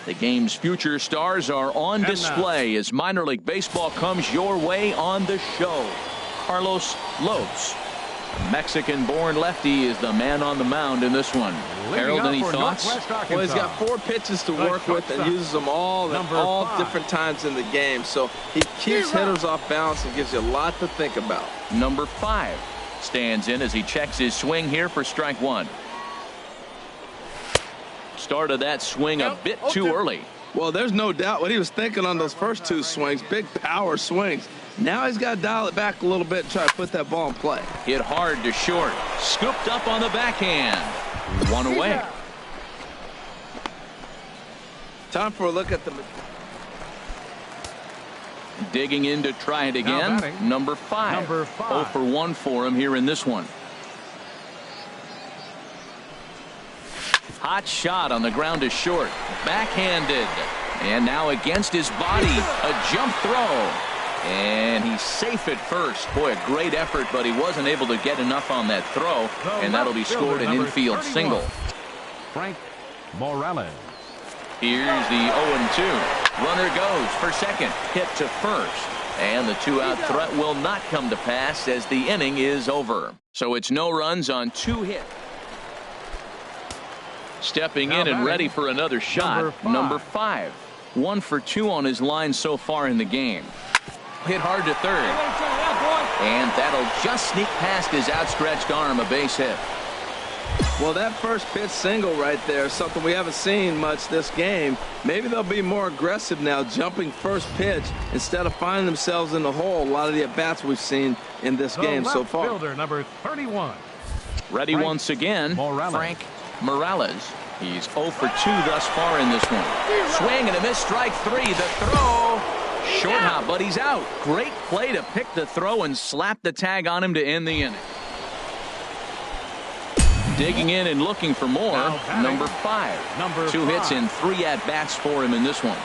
The game's future stars are on display as minor league baseball comes your way on the show. Carlos Lopes, a Mexican-born lefty, is the man on the mound in this one. Harold, any thoughts? Well, he's got 4 pitches to work with and uses them all at all different times in the game. So he keeps hitters off balance and gives you a lot to think about. Number 5 stands in as he checks his swing here for strike 1. Started that swing a bit too early. Well, there's no doubt what he was thinking on those first 2 swings. Big power swings. Now he's got to dial it back a little bit and try to put that ball in play. Hit hard to short. Scooped up on the backhand. 1 away. Time for a look at the... Digging in to try it again. Number 5. 0 for 1 for him here in this one. Hot shot on the ground to short. Backhanded. And now against his body. A jump throw. And he's safe at first. Boy, a great effort, but he wasn't able to get enough on that throw. And that'll be scored an infield single. Frank Morales. Here's the 0-2. Runner goes for second. Hit to first. And the 2-out threat will not come to pass as the inning is over. So it's no runs on 2 hits. Stepping in and ready for another shot. Number 5. 1 for 2 on his line so far in the game. Hit hard to third. And that'll just sneak past his outstretched arm, a base hit. Well, that first pitch single right there is something we haven't seen much this game. Maybe they'll be more aggressive now, jumping first pitch instead of finding themselves in the hole. A lot of the at-bats we've seen in this game so far. Fielder, number 31. Ready once again, Frank Morales. He's 0 for 2 thus far in this one. Swing and a miss, strike 3. The throw. Short hop, but he's out. Great play to pick the throw and slap the tag on him to end the inning. Digging in and looking for more. Number 5. 2 hits and 3 at-bats for him in this one.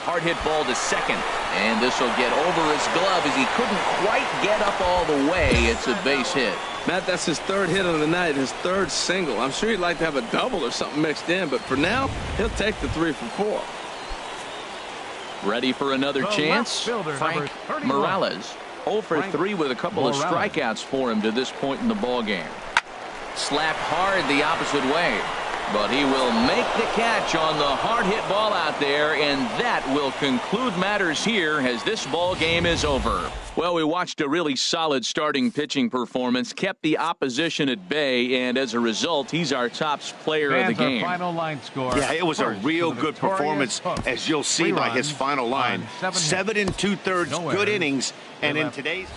Hard hit ball to second. And this will get over his glove as he couldn't quite get up all the way. It's a base hit. Matt, that's his 3rd hit of the night, his 3rd single. I'm sure he'd like to have a double or something mixed in, but for now, he'll take the 3 for 4. Ready for another chance? Frank Morales. 0 for 3 with a couple of strikeouts for him to this point in the ball game. slapped hard the opposite way. But he will make the catch on the hard hit ball out there, and that will conclude matters here as this ball game is over. Well, we watched a really solid starting pitching performance, kept the opposition at bay, and as a result, he's our top player of the game. Final line score. Yeah, it was a real good performance, as you'll see by his final line. 7 2/3 good innings, and in today's...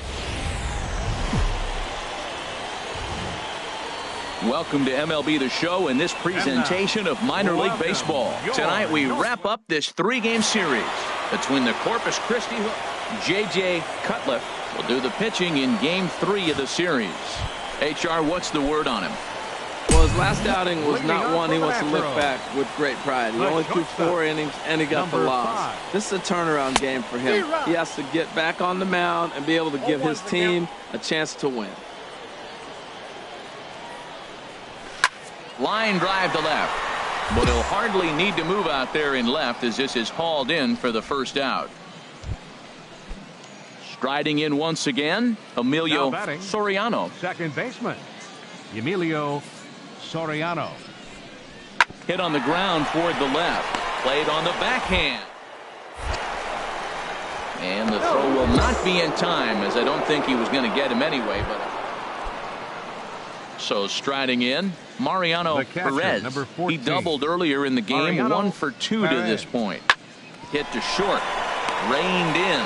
Welcome to MLB The Show and this presentation of minor league baseball. Tonight we wrap up this 3-game series between the Corpus Christi J.J. Cutler will do the pitching in Game 3 of the series. HR, what's the word on him? Well, his last outing was not one he wants to look back with great pride. He only threw 4 innings and he got the loss. This is a turnaround game for him. He has to get back on the mound and be able to give his team a chance to win. Line drive to left, but he'll hardly need to move out there in left as this is hauled in for the first out. Striding in once again, Emilio Soriano. Second baseman, Emilio Soriano. Hit on the ground toward the left, played on the backhand. And the throw will not be in time, as I don't think he was going to get him anyway. But so striding in, Mariano Perez. He doubled earlier in the game, Mariano 1 for 2 to this point. Hit to short, reined in.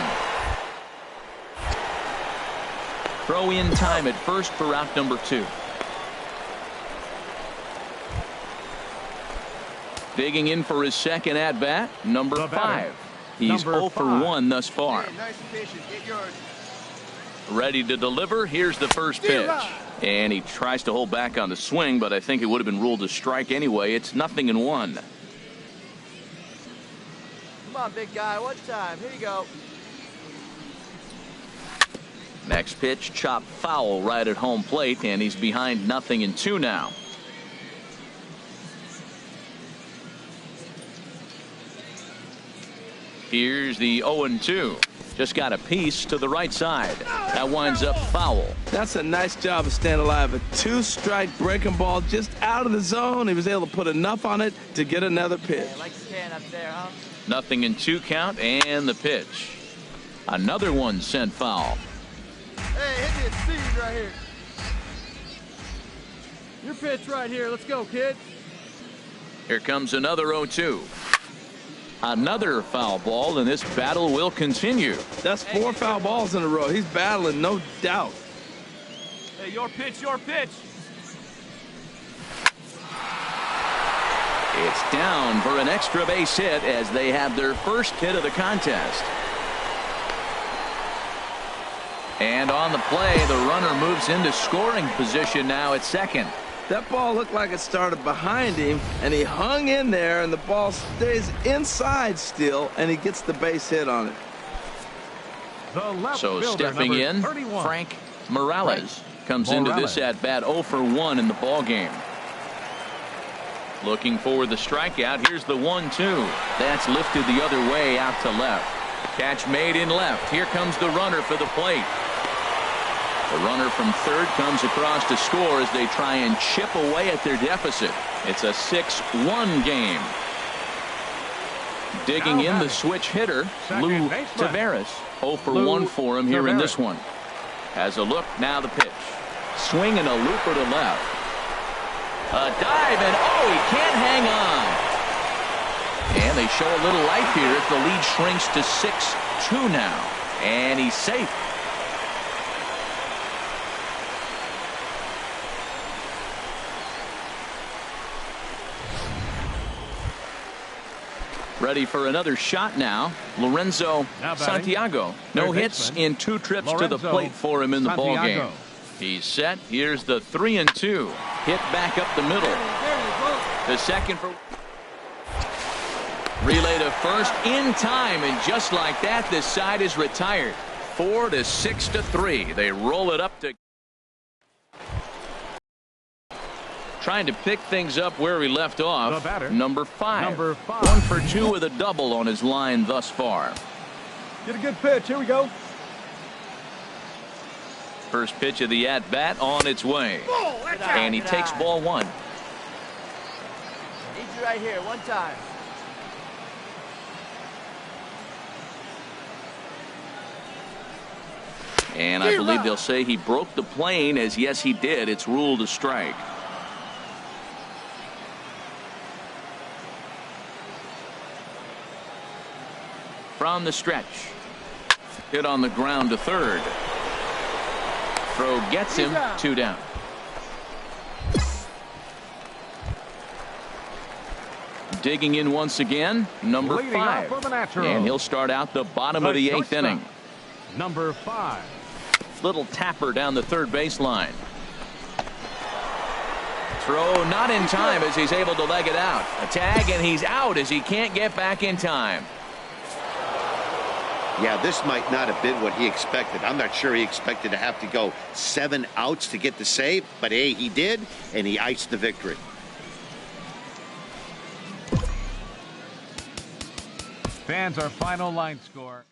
Throw in time at first for out number 2. Digging in for his second at bat, number 5. He's 0 for 1 thus far. Ready to deliver. Here's the first pitch. And he tries to hold back on the swing, but I think it would have been ruled a strike anyway. It's 0-1. Come on, big guy. One time. Here you go. Next pitch, chopped foul right at home plate, and he's behind 0-2 now. Here's the 0-2. Just got a piece to the right side. That winds up foul. That's a nice job of staying alive. A 2-strike breaking ball just out of the zone. He was able to put enough on it to get another pitch. Hey, like the can up there, huh? 0-2 count, and the pitch. Another one sent foul. Hey, hit me a speed right here. Your pitch right here. Let's go, kid. Here comes another 0-2. Another foul ball, and this battle will continue. That's 4 foul balls in a row. He's battling, no doubt. Hey, your pitch, your pitch. It's down for an extra base hit as they have their first hit of the contest. And on the play, the runner moves into scoring position now at second. That ball looked like it started behind him, and he hung in there, and the ball stays inside still, and he gets the base hit on it. So stepping in, 31. Frank Morales comes into this at-bat 0 for 1 in the ball game. Looking for the strikeout. Here's the 1-2. That's lifted the other way out to left. Catch made in left. Here comes the runner for the plate. The runner from third comes across to score as they try and chip away at their deficit. It's a 6-1 game. Digging in the switch hitter, Lou Taveras. 0 for 1 for him here in this one. Has a look, now the pitch. Swing and a looper to left. A dive, and oh, he can't hang on. And they show a little life here as the lead shrinks to 6-2 now. And he's safe. Ready for another shot now. Lorenzo Santiago. No hits in 2 trips to the plate for him in the ball game. He's set. Here's the 3-2. Hit back up the middle. The second for relay to first in time, and just like that, this side is retired. 4-6-3. They roll it up to. Trying to pick things up where we left off. Number 5. 1 for 2 with a double on his line thus far. Get a good pitch. Here we go. First pitch of the at-bat on its way. And he takes ball one. Need you right here, one time. And I believe they'll say he broke the plane, as yes, he did. It's ruled a strike. From the stretch. Hit on the ground to third. Throw gets him, 2 down. Digging in once again, number 5. And he'll start out the bottom of the 8th inning. Number 5. Little tapper down the third baseline. Throw not in time as he's able to leg it out. A tag and he's out as he can't get back in time. Yeah, this might not have been what he expected. I'm not sure he expected to have to go 7 outs to get the save, but hey, he did, and he iced the victory. Fans, our final line score.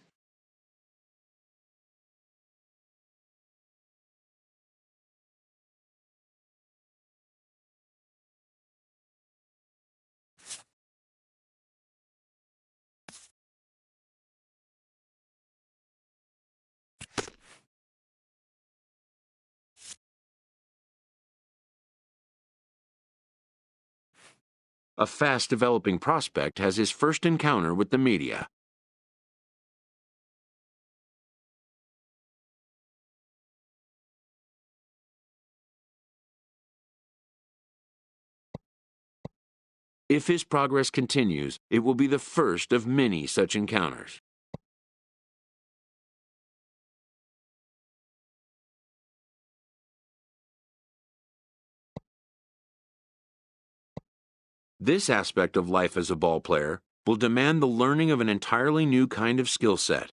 A fast-developing prospect has his first encounter with the media. If his progress continues, it will be the first of many such encounters. This aspect of life as a ball player will demand the learning of an entirely new kind of skill set.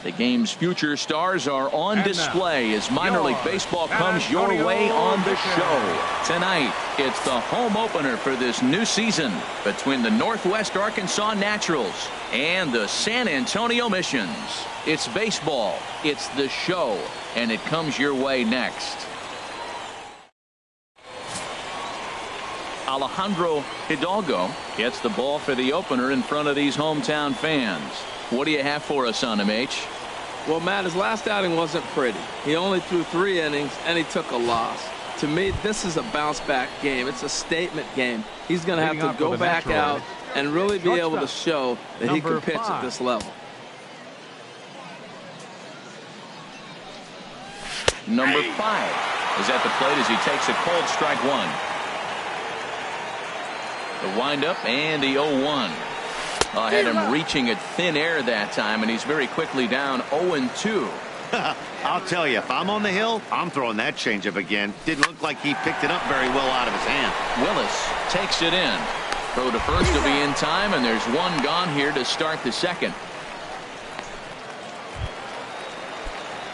The game's future stars are on display as minor league baseball comes your way on the show. Tonight, it's the home opener for this new season between the Northwest Arkansas Naturals and the San Antonio Missions. It's baseball, it's the show, and it comes your way next. Alejandro Hidalgo gets the ball for the opener in front of these hometown fans. What do you have for us on him, H? Well, Matt, his last outing wasn't pretty. He only threw 3 innings, and he took a loss. To me, this is a bounce-back game. It's a statement game. He's going to have to go back out and really be able to show that he can pitch at this level. Number 5 is at the plate as he takes a cold strike 1. The windup and the 0-1. Had him reaching at thin air that time, and he's very quickly down 0-2. I'll tell you, if I'm on the hill, I'm throwing that changeup again. Didn't look like he picked it up very well out of his hand. Willis takes it in. Throw to first will be in time, and there's 1 gone here to start the second.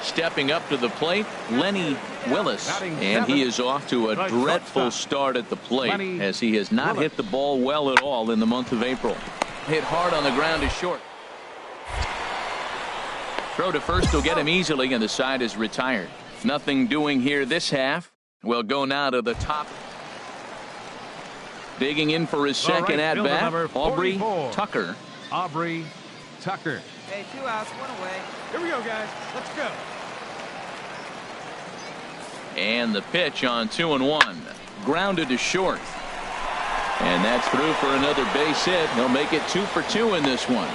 Stepping up to the plate, Lenny Willis, and he is off to a dreadful start at the plate as he has not hit the ball well at all in the month of April. Hit hard on the ground is short. Throw to first will get him easily, and the side is retired. Nothing doing here this half. We'll go now to the top. Digging in for his second at bat, Aubrey Tucker. Aubrey Tucker. Hey, 2 outs, 1 away. Here we go, guys. Let's go. And the pitch on 2-1. Grounded to short. And that's through for another base hit. He'll make it 2 for 2 in this one.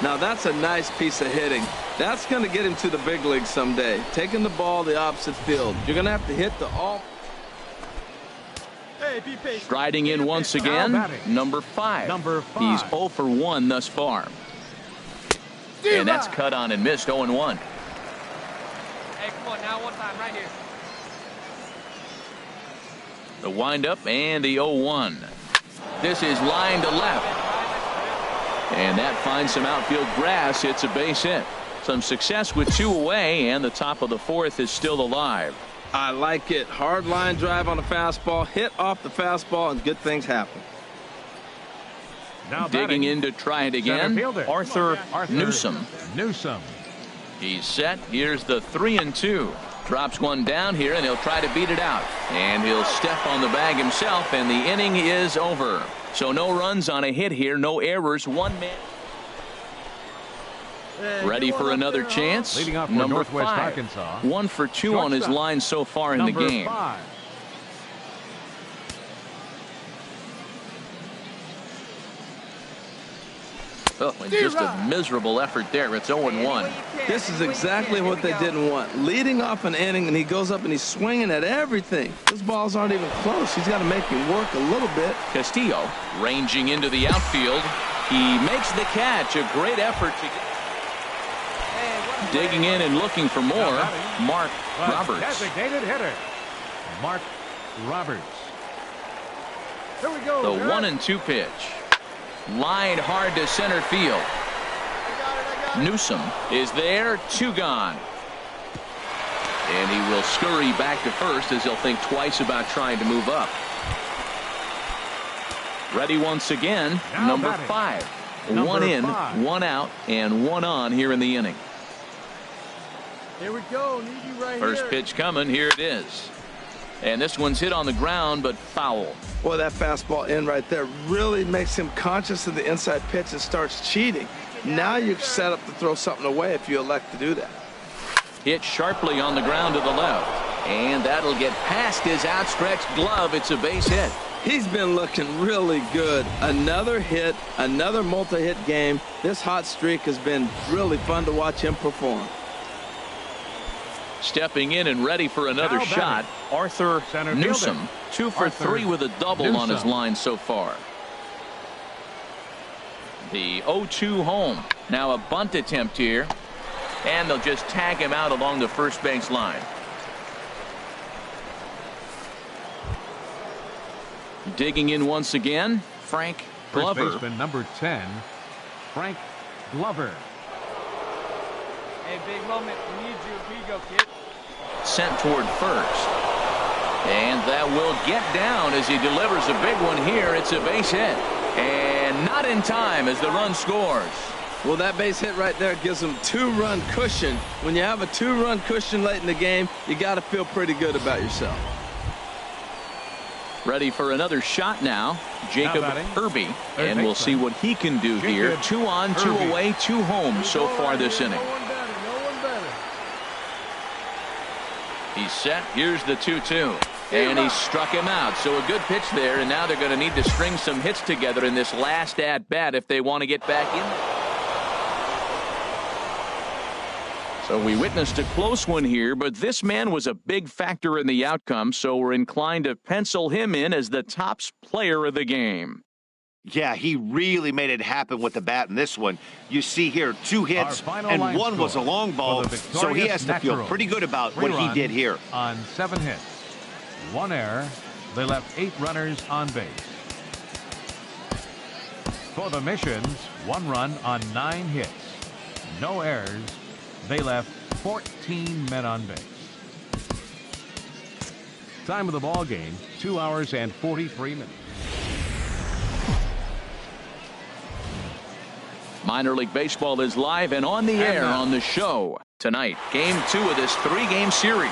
Now that's a nice piece of hitting. That's going to get him to the big leagues someday. Taking the ball the opposite field. You're going to have to hit the off. Hey, be patient. Striding in once again, number 5. He's 0 for 1 thus far. And that's cut on and missed, 0-1. Hey, come on now, one time right here. The windup and the 0-1. This is line to left. And that finds some outfield grass. It's a base hit. Some success with 2 away, and the top of the 4th is still alive. I like it. Hard line drive on the fastball. Hit off the fastball, and good things happen. Now digging in to try it again. Arthur Newsome. He's set. Here's the 3-2. Drops one down here, and he'll try to beat it out. And he'll step on the bag himself, and the inning is over. So no runs on a hit here, no errors, 1 man. Ready for another chance. Leading off for number Northwest 5. Arkansas. 1 for 2 on his line so far in the game. 5. Oh, and just a miserable effort there. It's 0-1. This is exactly what they didn't want. Leading off an inning, and he goes up and he's swinging at everything. Those balls aren't even close. He's got to make him work a little bit. Castillo ranging into the outfield. He makes the catch. A great effort to digging in and looking for more. Mark Roberts. Designated hitter, Mark Roberts. Here we go. The 1-2 pitch. Line hard to center field. Newsome is there. 2 gone. And he will scurry back to first as he'll think twice about trying to move up. Ready once again. Number 5. 1 in, 1 out, and 1 on here in the inning. Here we go. Need you right First here. pitch coming. Here it is. And this one's hit on the ground, but foul. Boy, that fastball in right there really makes him conscious of the inside pitch and starts cheating. Now you're set up to throw something away if you elect to do that. Hit sharply on the ground to the left. And that'll get past his outstretched glove. It's a base hit. He's been looking really good. Another hit, another multi-hit game. This hot streak has been really fun to watch him perform. Stepping in and ready for another shot, Arthur Newsome. 2 for 3 with a double on his line so far. The 0-2 home. Now a bunt attempt here. And they'll just tag him out along the first base line. Digging in once again, Frank Glover. First baseman number 10, Frank Glover. Hey, big moment. We need you. Here you go, kid. Sent toward first. And that will get down as he delivers a big one here. It's a base hit. And not in time as the run scores. Well, that base hit right there gives him 2-run cushion. When you have a 2-run cushion late in the game, you got to feel pretty good about yourself. Ready for another shot now, Jacob Kirby, and we'll see what he can do here. 2 on, 2 away, 2 home so far this inning. He's set. Here's the 2-2. And he struck him out. So a good pitch there, and now they're going to need to string some hits together in this last at-bat if they want to get back in. So we witnessed a close one here, but this man was a big factor in the outcome, so we're inclined to pencil him in as the top player of the game. Yeah, he really made it happen with the bat in this one. You see here 2 hits, and 1 was a long ball, so he has to feel pretty good about what he did here. On 7 hits, 1 error, they left 8 runners on base. For the Missions, 1 run on 9 hits, no errors. They left 14 men on base. Time of the ball game, 2 hours and 43 minutes. Minor League Baseball is live and on the air on the show tonight. Game 2 of this 3-game series.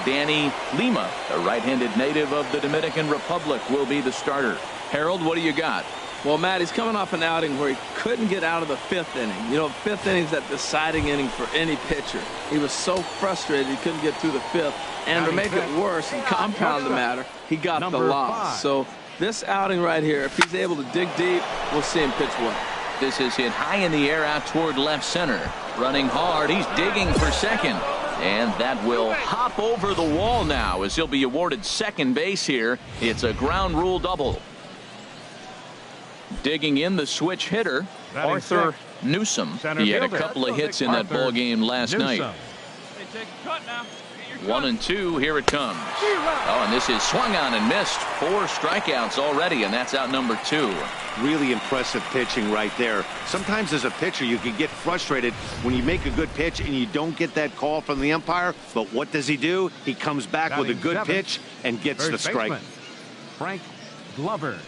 Danny Lima, a right-handed native of the Dominican Republic, will be the starter. Harold, what do you got? Well, Matt, he's coming off an outing where he couldn't get out of the 5th inning. You know, 5th inning is that deciding inning for any pitcher. He was so frustrated he couldn't get through the 5th. And to make it worse and compound the matter, he got the loss. So this outing right here, if he's able to dig deep, we'll see him pitch well. This is hit high in the air out toward left center. Running hard, he's digging for second. And that will hop over the wall now as he'll be awarded second base here. It's a ground rule double. Digging in the switch hitter, Arthur Newsom. He had a couple of hits in that ball game last night. 1-2, here it comes. Oh, and this is swung on and missed. 4 strikeouts already, and that's out number 2. Really impressive pitching right there. Sometimes as a pitcher you can get frustrated when you make a good pitch and you don't get that call from the umpire, but what does he do? He comes back with a good pitch and gets the strike. Frank Glover.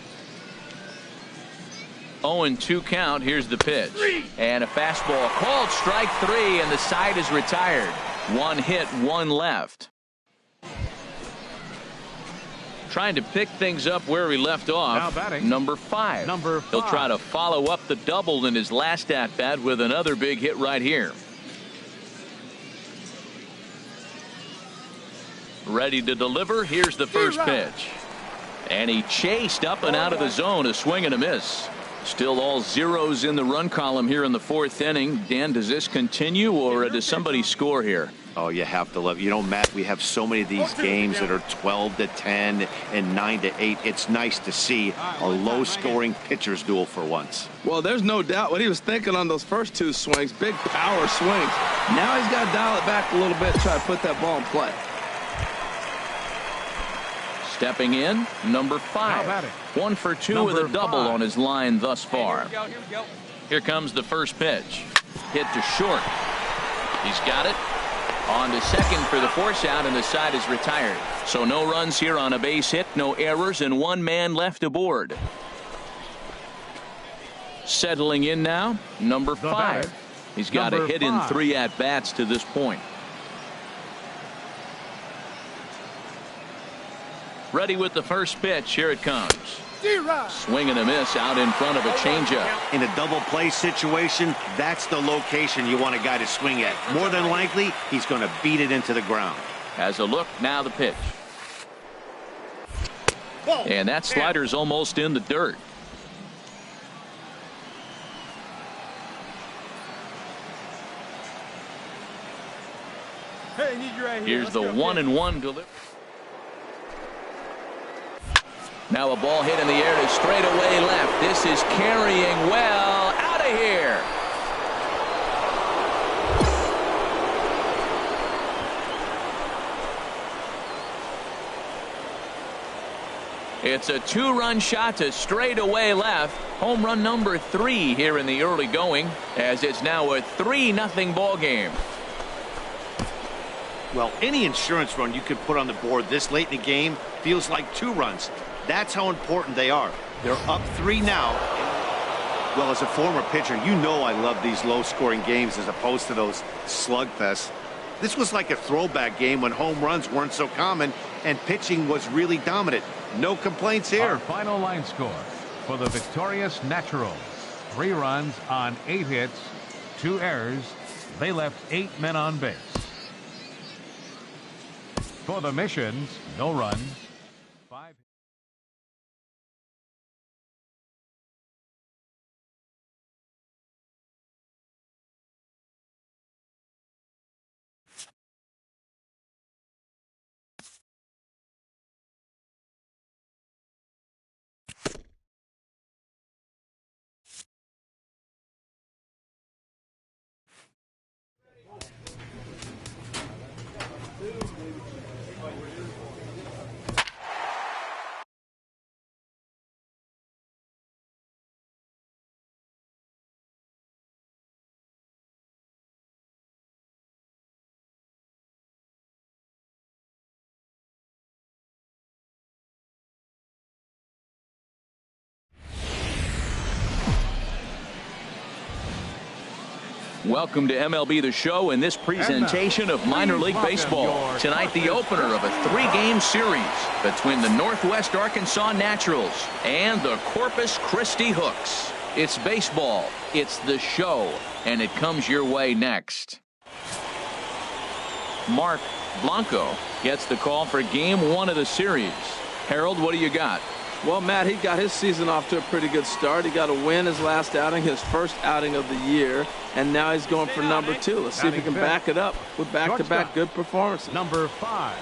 0-2 count. Here's the pitch. And a fastball called strike 3, and the side is retired. 1 hit, 1 left. Trying to pick things up where we left off. Number 5. He'll try to follow up the double in his last at-bat with another big hit right here. Ready to deliver. Here's the first pitch. And he chased up and out of the zone. A swing and a miss. Still all zeros in the run column here in the 4th inning. Dan, does this continue or does somebody score here? Oh, you have to love. You know, Matt, we have so many of these games that are 12-10 and 9-8. It's nice to see a low-scoring pitcher's duel for once. Well, there's no doubt what he was thinking on those first 2 swings. Big power swings. Now he's got to dial it back a little bit and try to put that ball in play. Stepping in, number 5. 1 for 2 with a double on his line thus far. Here comes the first pitch. Hit to short. He's got it. On to second for the force out, and the side is retired. So no runs here on a base hit, no errors, and 1 man left aboard. Settling in now, number 5. He's got a hit in 3 at-bats to this point. Ready with the first pitch. Here it comes. Swing and a miss out in front of a changeup. In a double play situation, that's the location you want a guy to swing at. More than likely, he's going to beat it into the ground. Has a look, now the pitch. And that slider's almost in the dirt. Here's the 1-1 delivery. Now a ball hit in the air to straightaway left. This is carrying well. Out of here. It's a 2-run shot to straightaway left. Home run number 3 here in the early going, as it's now a 3-0 ball game. Well, any insurance run you could put on the board this late in the game feels like 2 runs. That's how important they are. They're up 3 now. Well, as a former pitcher, you know I love these low-scoring games as opposed to those slugfests. This was like a throwback game when home runs weren't so common and pitching was really dominant. No complaints here. Our final line score for the victorious Naturals. 3 runs on 8 hits, 2 errors. They left 8 men on base. For the Missions, no runs. 5. Welcome to MLB The Show and this presentation of minor league baseball. Tonight, the opener of a 3-game series between the Northwest Arkansas Naturals and the Corpus Christi Hooks. It's baseball, it's the show, and it comes your way next. Mark Blanco gets the call for game 1 of the series. Harold, what do you got? Well, Matt, he got his season off to a pretty good start. He got a win his last outing, his first outing of the year, and now he's going for number 2. Let's see if he can back it up with back-to-back good performances. Number 5.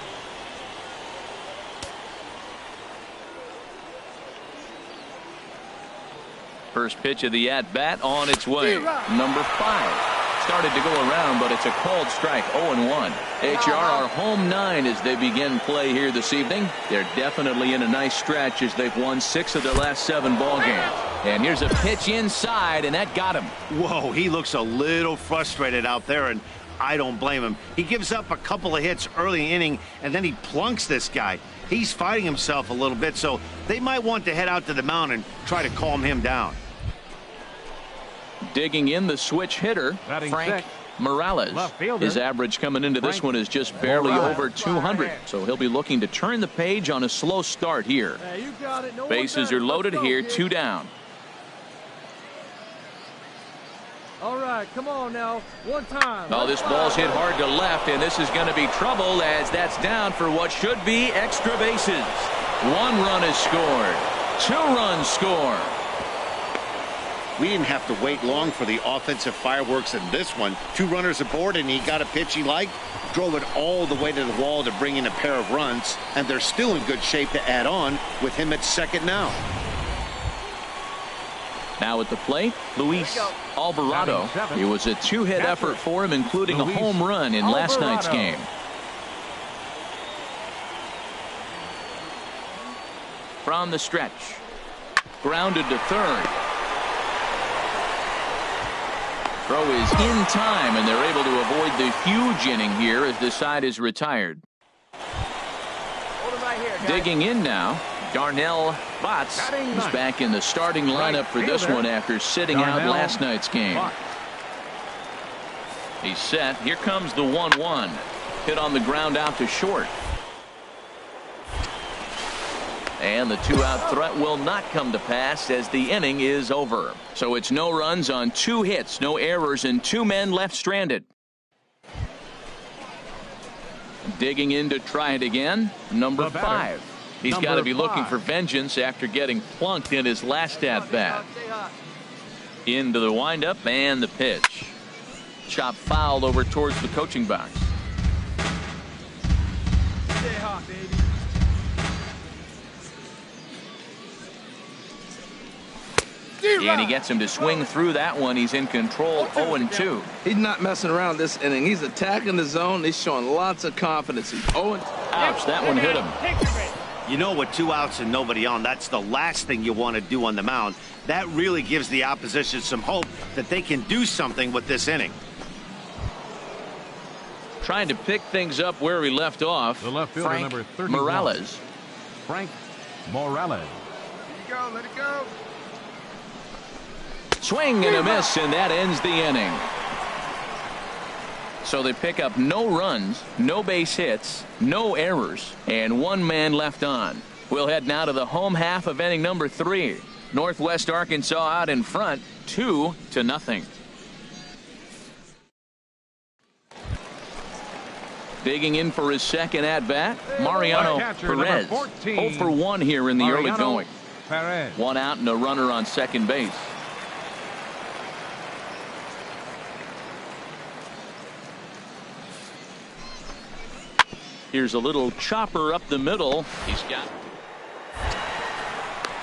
First pitch of the at-bat on its way. Number 5. Started to go around, but it's a called strike. 0-1. HR are home 9 as they begin play here this evening. They're definitely in a nice stretch as they've won 6 of their last 7 ball games. And here's a pitch inside, and that got him. Whoa, he looks a little frustrated out there, and I don't blame him. He gives up a couple of hits early in the inning, and then he plunks this guy. He's fighting himself a little bit, so they might want to head out to the mound and try to calm him down. Digging in the switch hitter, Frank Morales. His average coming into this one is just barely over 200, so he'll be looking to turn the page on a slow start here. Bases are loaded here, 2 down. All right, come on now, one time. Oh, this ball's hit hard to left, and this is going to be trouble as that's down for what should be extra bases. 1 run is scored. 2 runs score. We didn't have to wait long for the offensive fireworks in this one. 2 runners aboard, and he got a pitch he liked, drove it all the way to the wall to bring in a pair of runs, and they're still in good shape to add on with him at second now. Now at the plate, Luis Alvarado. It was a 2-hit effort for him, including a home run in last night's game. From the stretch, grounded to third. Throw is in time, and they're able to avoid the huge inning here as the side is retired. Right here, digging in now, Darnell Botts is back in the starting lineup for this one after sitting out last night's game. He's set. Here comes the 1-1. Hit on the ground out to short. And the 2-out threat will not come to pass as the inning is over. So it's no runs on 2 hits, no errors, and 2 men left stranded. Digging in to try it again, number 5. He's got to be looking for vengeance after getting plunked in his last at-bat. Into the windup and the pitch. Chop fouled over towards the coaching box. Stay hot, baby. And he gets him to swing through that one. He's in control, 0-2. He's not messing around this inning. He's attacking the zone. He's showing lots of confidence. He's 0-2. Ouch, that one hit him. You know, with 2 outs and nobody on, that's the last thing you want to do on the mound. That really gives the opposition some hope that they can do something with this inning. Trying to pick things up where he left off, the left fielder, Frank number 31. Morales. Frank Morales. Let it go, let it go. Swing and a miss, and that ends the inning. So they pick up no runs, no base hits, no errors, and 1 man left on. We'll head now to the home half of inning number 3. Northwest Arkansas out in front, 2-0. Digging in for his second at-bat, Mariano Perez. 0 for 1 here in the early going. Perez. 1 out and a runner on second base. Here's a little chopper up the middle. He's got.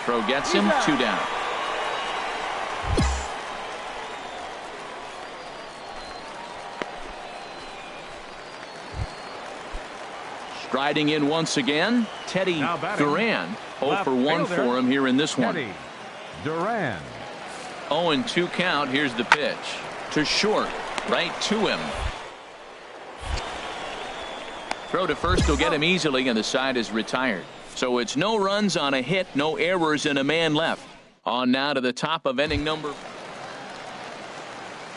Throw gets him, 2 down. Striding in once again, Teddy Duran. 0 for 1 for him here in this one. Teddy Duran. 0-2 count. Here's the pitch to short, right to him. Throw to first will get him easily, and the side is retired. So it's no runs on a hit, no errors, and a man left. On now to the top of inning number.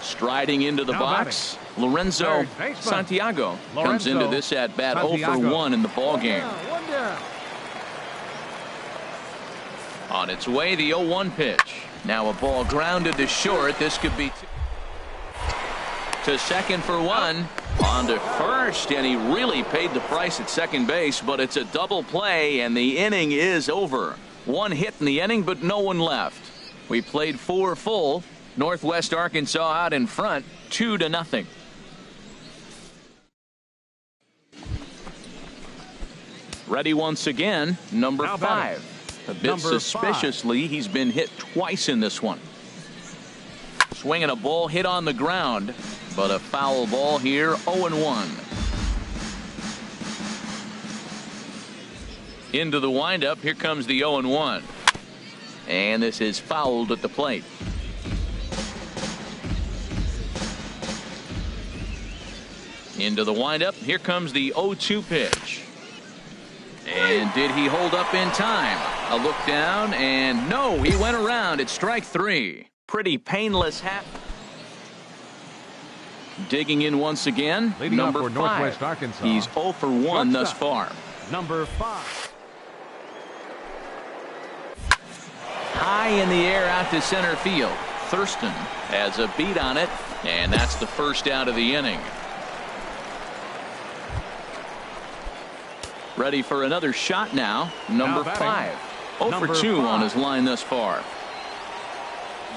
Striding into the box, Lorenzo Santiago comes into this at bat 0 for 1 in the ball game. On its way, the 0-1 pitch. Now a ball grounded to short. This could be to second for 1. On to first, and he really paid the price at second base, but it's a double play, and the inning is over. 1 hit in the inning, but no one left. We played 4 full. Northwest Arkansas out in front, 2-0. Ready once again, number 5. A bit suspiciously, he's been hit twice in this one. Swinging a ball hit on the ground, but a foul ball here, 0-1. Into the windup, here comes the 0-1. And this is fouled at the plate. Into the windup, here comes the 0-2 pitch. And did he hold up in time? A look down, and no, he went around. It's strike 3. Pretty painless hat. Digging in once again, Leading number up for 5. Northwest Arkansas. He's 0 for 1 thus far. Number 5. High in the air out to center field. Thurston has a beat on it, and that's the first out of the inning. Ready for another shot now. Number 5. 0 for 2 on his line thus far.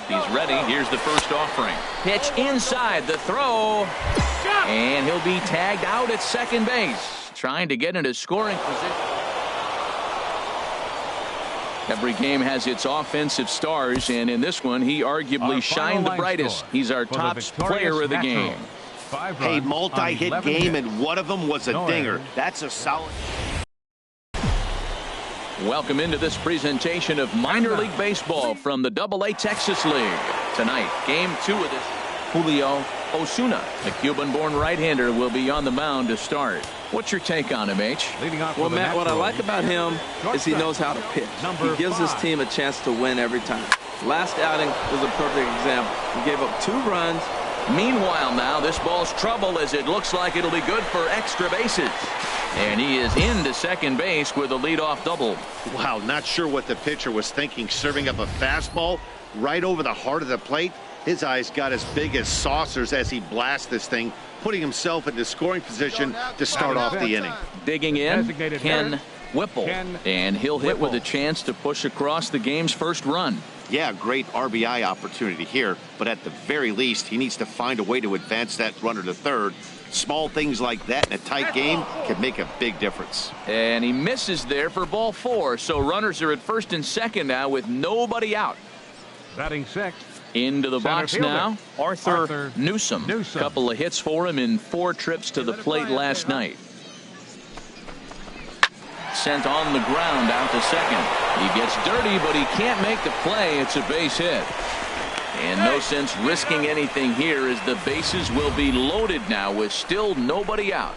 He's ready. Here's the first offering. Pitch inside the throw. And he'll be tagged out at second base. Trying to get into scoring position. Every game has its offensive stars, and in this one, he arguably shined the brightest. He's our top player of the game. Hey, multi-hit game, and one of them was a dinger. That's a solid. Welcome into this presentation of minor league baseball from the AA Texas League. Tonight, game 2 of this. Julio Osuna, the Cuban-born right-hander, will be on the mound to start. What's your take on him, H? Well, Matt, what I like about him is he knows how to pitch. He gives his team a chance to win every time. Last outing was a perfect example. He gave up 2 runs. Meanwhile now, this ball's trouble as it looks like it'll be good for extra bases. And he is into second base with a leadoff double. Wow, not sure what the pitcher was thinking, serving up a fastball right over the heart of the plate. His eyes got as big as saucers as he blasts this thing, putting himself into scoring position to start off the inning. Digging in, Ken Whipple, and he'll hit with a chance to push across the game's first run. Yeah, great RBI opportunity here, but at the very least, he needs to find a way to advance that runner to third. Small things like that in a tight game can make a big difference. And he misses there for ball 4, so runners are at first and second now with nobody out. Batting 6. Into the box fielder, now, Arthur Newsome. Couple of hits for him in 4 trips to the plate last night. Sent on the ground out to second. He gets dirty, but he can't make the play. It's a base hit. And no sense risking anything here as the bases will be loaded now with still nobody out.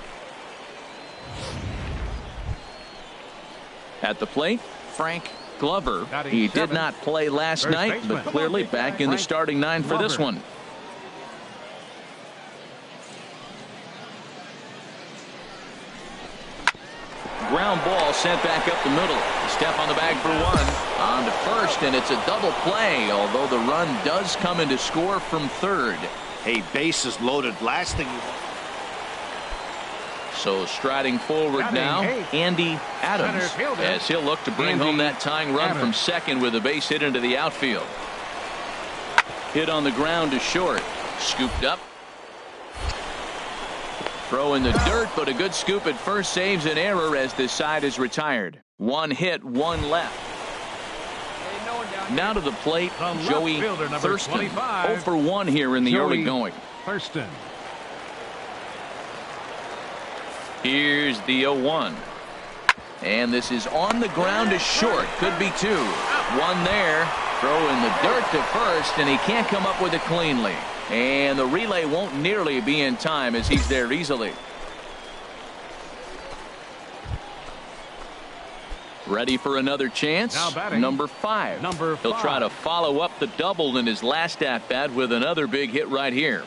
At the plate, Frank Glover. He did not play last night, but clearly back in the starting 9 for this one. Ground ball sent back up the middle. Step on the bag for 1. On to first, and it's a double play, although the run does come in to score from third. Hey, bases loaded. Last thing. So striding forward now, Andy Adams, as he'll look to bring home that tying run from second with a base hit into the outfield. Hit on the ground to short. Scooped up. Throw in the dirt, but a good scoop at first saves an error as this side is retired. 1 hit, 1 left. Now to the plate, Joey Thurston. 0 for 1 here in the early going. Thurston. Here's the 0-1. And this is on the ground to short. Could be 2. 1 there. Throw in the dirt to first, and he can't come up with it cleanly. And the relay won't nearly be in time as he's there easily. Ready for another chance. Number 5. He'll try to follow up the double in his last at-bat with another big hit right here.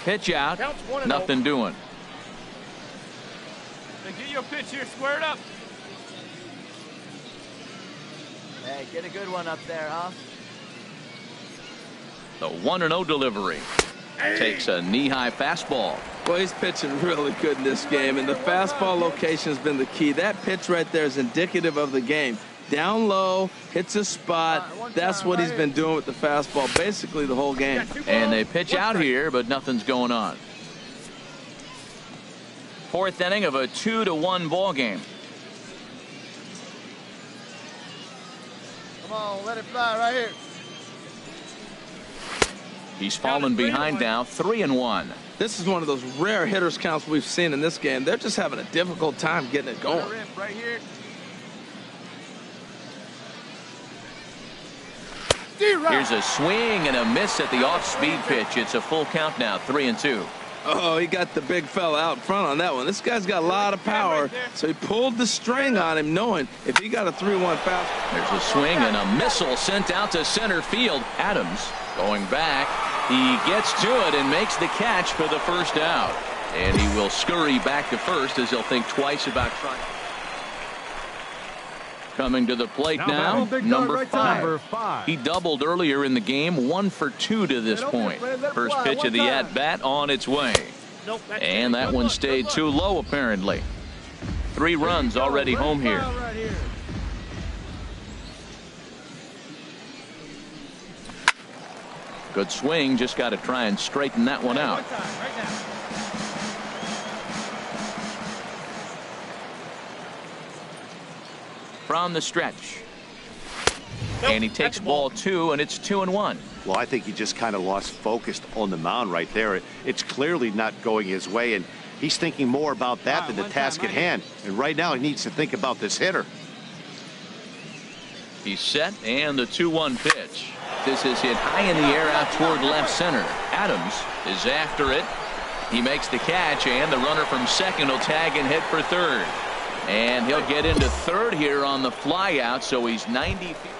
Pitch out. Nothing doing. Get your pitch here squared up. Hey, get a good one up there, huh? The 1-0 delivery. Takes a knee-high fastball. Well, he's pitching really good in this game, and the fastball location has been the key. That pitch right there is indicative of the game. Down low, hits a spot. That's what he's been doing with the fastball basically the whole game. And they pitch out here, but nothing's going on. 4th inning of a 2-1 ball game. Come on, let it fly right here. He's fallen behind now, 3-1. This is one of those rare hitters counts we've seen in this game. They're just having a difficult time getting it going. Right here. Here's a swing and a miss at the off-speed pitch. It's a full count now, 3-2. Oh, he got the big fella out front on that one. This guy's got a lot of power, so he pulled the string on him, knowing if he got a 3-1 foul. There's a swing and a missile sent out to center field. Adams going back. He gets to it and makes the catch for the first out. And he will scurry back to first as he'll think twice about trying. Coming to the plate now, number 5. He doubled earlier in the game, 1 for 2 to this point. First pitch of the at-bat on its way. And that one stayed too low, apparently. 3 runs already home here. Good swing, just got to try and straighten that one out. From the stretch. And he takes ball 2, and it's 2-1. Well, I think he just kind of lost focus on the mound right there. It's clearly not going his way, and he's thinking more about that than the task at hand. And right now he needs to think about this hitter. He's set, and the 2-1 pitch. This is hit high in the air out toward left center. Adams is after it. He makes the catch, and the runner from second will tag and hit for third. And he'll get into third here on the fly out, so he's 90 feet.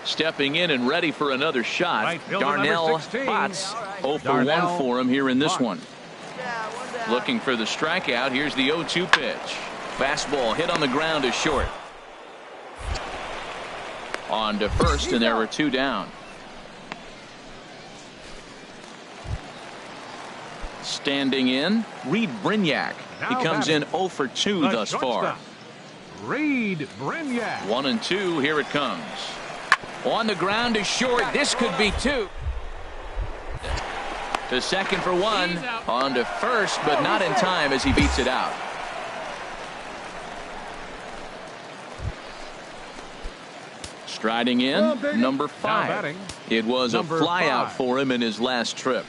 Stepping in and ready for another shot. Right, Darnell Potts 0 for 1 for him here in this one. Looking for the strikeout. Here's the 0-2 pitch. Fastball hit on the ground to short. On to first, and there were 2 down. Standing in, Reed Brignac. He comes in 0 for 2 thus far. Reed Brignac. 1-2. Here it comes. On the ground to short. This could be 2. To second for 1. On to first, but not in time as he beats it out. Striding in, number 5. It was a flyout for him in his last trip.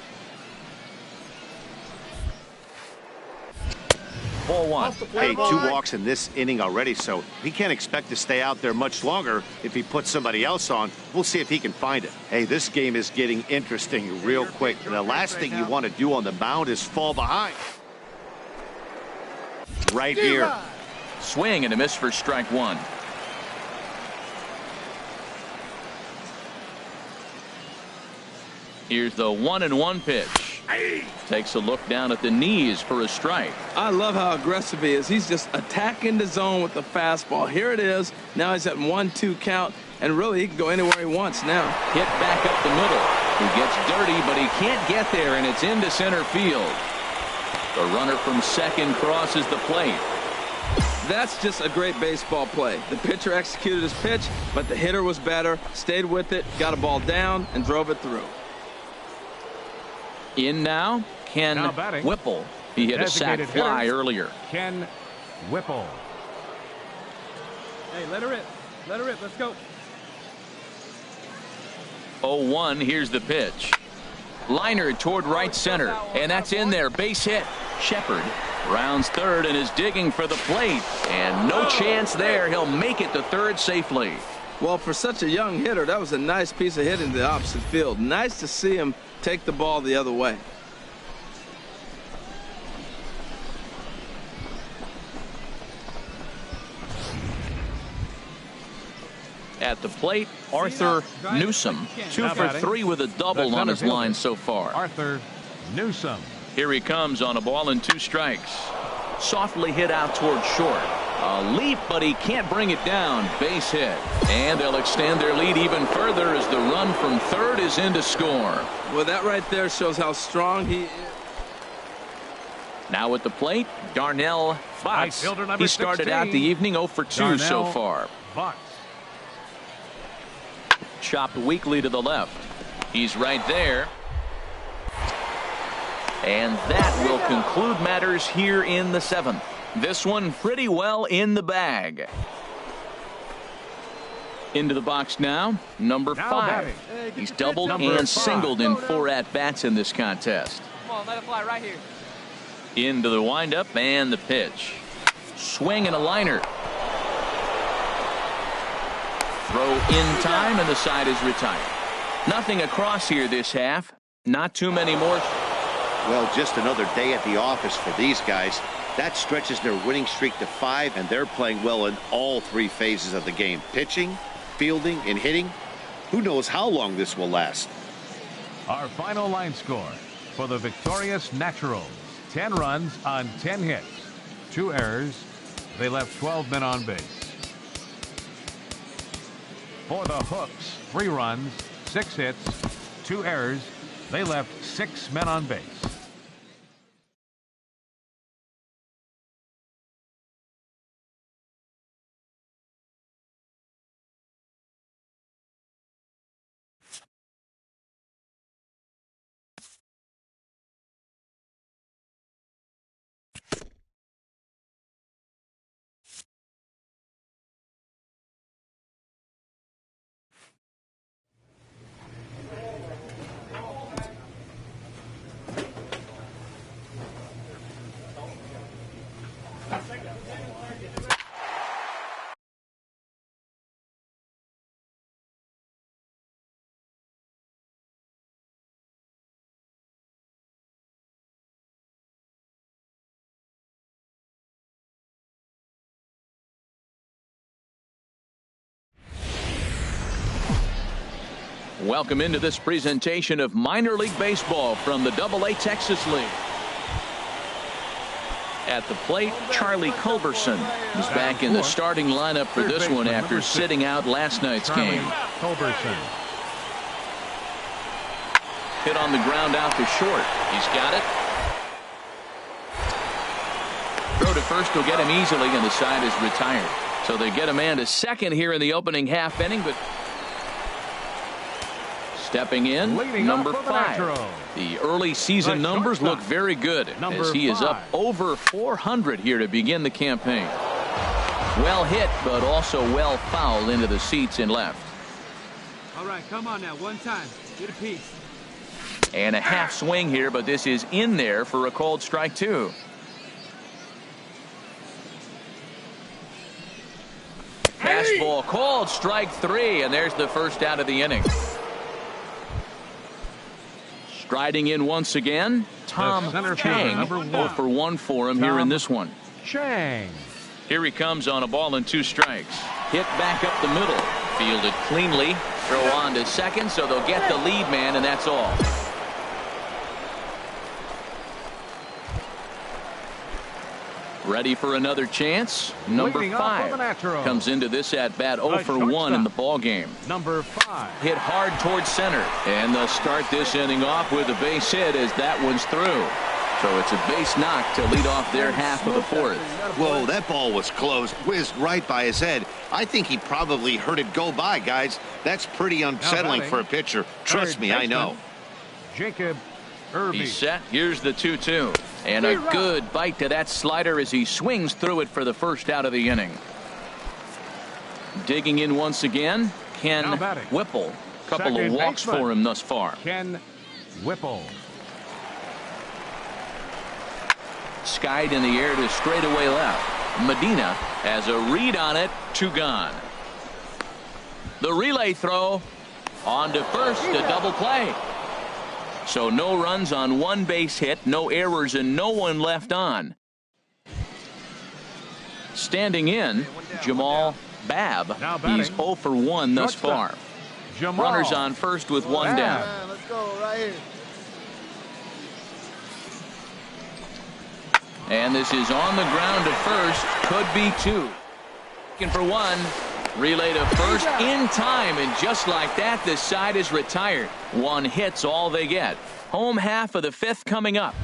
Ball 1. Hey, 2 walks in this inning already, so he can't expect to stay out there much longer if he puts somebody else on. We'll see if he can find it. Hey, this game is getting interesting real quick. The last thing you want to do on the mound is fall behind. Right here. Swing and a miss for strike 1. Here's the 1-1 pitch. Takes a look down at the knees for a strike. I love how aggressive he is. He's just attacking the zone with the fastball. Here it is. Now he's at 1-2 count, and really he can go anywhere he wants now. Hit back up the middle. He gets dirty, but he can't get there, and it's into center field. The runner from second crosses the plate. That's just a great baseball play. The pitcher executed his pitch, but the hitter was better, stayed with it, got a ball down, and drove it through. In now, Ken Whipple. He hit a sac fly earlier. Ken Whipple. Hey, let her rip. Let her rip. Let's go. 0-1. Here's the pitch. Liner toward right center, and that's in there. Base hit. Shepard rounds third and is digging for the plate, and no chance there. He'll make it to third safely. Well, for such a young hitter, that was a nice piece of hitting to the opposite field. Nice to see him take the ball the other way. At the plate, Arthur Newsom, 2 for 3 with a double on his line so far. Arthur Newsom. Here he comes on a ball and 2 strikes. Softly hit out toward short. A leap, but he can't bring it down. Base hit. And they'll extend their lead even further as the run from third is in to score. Well, that right there shows how strong he is. Now at the plate, Darnell Botts. He started 16. out the evening 0 for 2 Darnell so far. Botts. Chopped weakly to the left. He's right there. And that will conclude matters here in the 7th. This one pretty well in the bag. Into the box now, number 5. He's doubled and singled in 4 at-bats in this contest. Come on, let it fly right here. Into the windup and the pitch. Swing and a liner. Throw in time and the side is retired. Nothing across here this half. Not too many more. Well, just another day at the office for these guys. That stretches their winning streak to 5, and they're playing well in all 3 phases of the game. Pitching, fielding, and hitting. Who knows how long this will last? Our final line score for the victorious Naturals. 10 runs on 10 hits. 2 errors. They left 12 men on base. For the Hooks, 3 runs, 6 hits, 2 errors. They left 6 men on base. Welcome into this presentation of minor league baseball from the AA Texas League. At the plate, Charlie Culberson is back in the starting lineup for this one after sitting out last night's game. Culberson. Hit on the ground out to short. He's got it. Throw to first will get him easily, and the side is retired. So they get a man to second here in the opening half inning, but stepping in, number 5. The early season numbers look very good as he is up over 400 here to begin the campaign. Well hit, but also well fouled into the seats in left. All right, come on now, one time. Get a piece. And a half swing here, but this is in there for a called strike 2. Fastball called strike 3, and there's the first out of the inning. Striding in once again, Tom Chang. 0 for 1 for him here in this one. Chang. Here he comes on a ball and 2 strikes. Hit back up the middle. Fielded cleanly. Throw on to second, so they'll get the lead man, and that's all. Ready for another chance. Number 5 comes into this at bat 0 for 1 in the ball game. Number 5 hit hard towards center, and they'll start this inning off with a base hit as that one's through. So it's a base knock to lead off their half of the 4th. Whoa, that ball was close, whizzed right by his head. I think he probably heard it go by, guys. That's pretty unsettling for a pitcher. Trust me, I know. Jacob Irby. He's set. Here's the 2-2. And a good bite to that slider as he swings through it for the first out of the inning. Digging in once again, Ken Whipple. Couple of walks for him thus far. Ken Whipple. Skied in the air to straightaway left. Medina has a read on it. 2 gone. The relay throw on to first, a double play. So no runs on 1 base hit, no errors, and no one left on. Standing in, Jamal Babb. Now batting. He's 0 for 1 thus far. Jamal. Runners on first with one down. Man, let's go right here. And this is on the ground to first. Could be two. Looking for one. Relay to first in time. And just like that, this side is retired. One hit's all they get. Home half of the fifth coming up.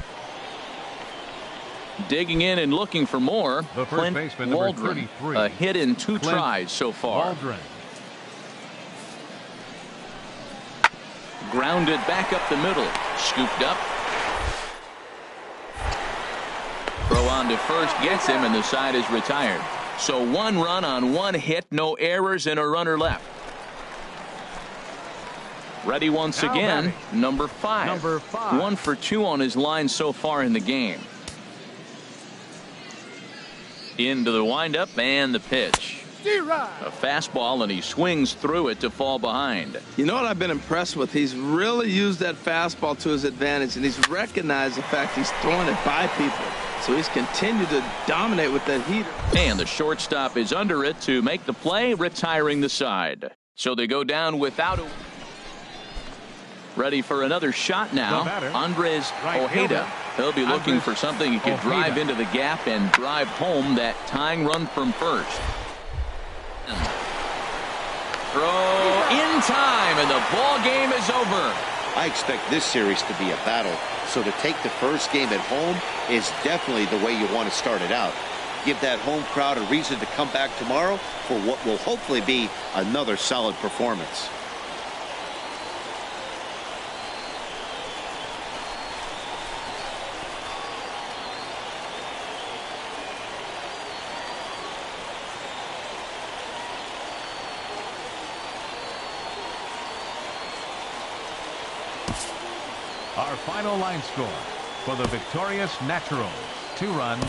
Digging in and looking for more. The first Clint baseman, number Waldron. 33. A hit in two Clint tries so far. Waldron. Grounded back up the middle. Scooped up. Throw on to first gets him, and the side is retired. So one run on one hit, no errors, and a runner left. Ready once Now again, batting. number 5. Number 5. 1 for 2 on his line so far in the game. Into the windup and the pitch. A fastball, and he swings through it to fall behind. You know what I've been impressed with? He's really used that fastball to his advantage, and he's recognized the fact he's throwing it by people. So he's continued to dominate with that heater. And the shortstop is under it to make the play, retiring the side. So they go down without a... Ready for another shot now. Andres Ojeda. He'll be looking for something he can drive into the gap and drive home that tying run from first. Throw in time, and the ball game is over. I expect this series to be a battle, so to take the first game at home is definitely the way you want to start it out. Give that home crowd a reason to come back tomorrow for what will hopefully be another solid performance. Our final line score for the victorious Naturals: 2 runs,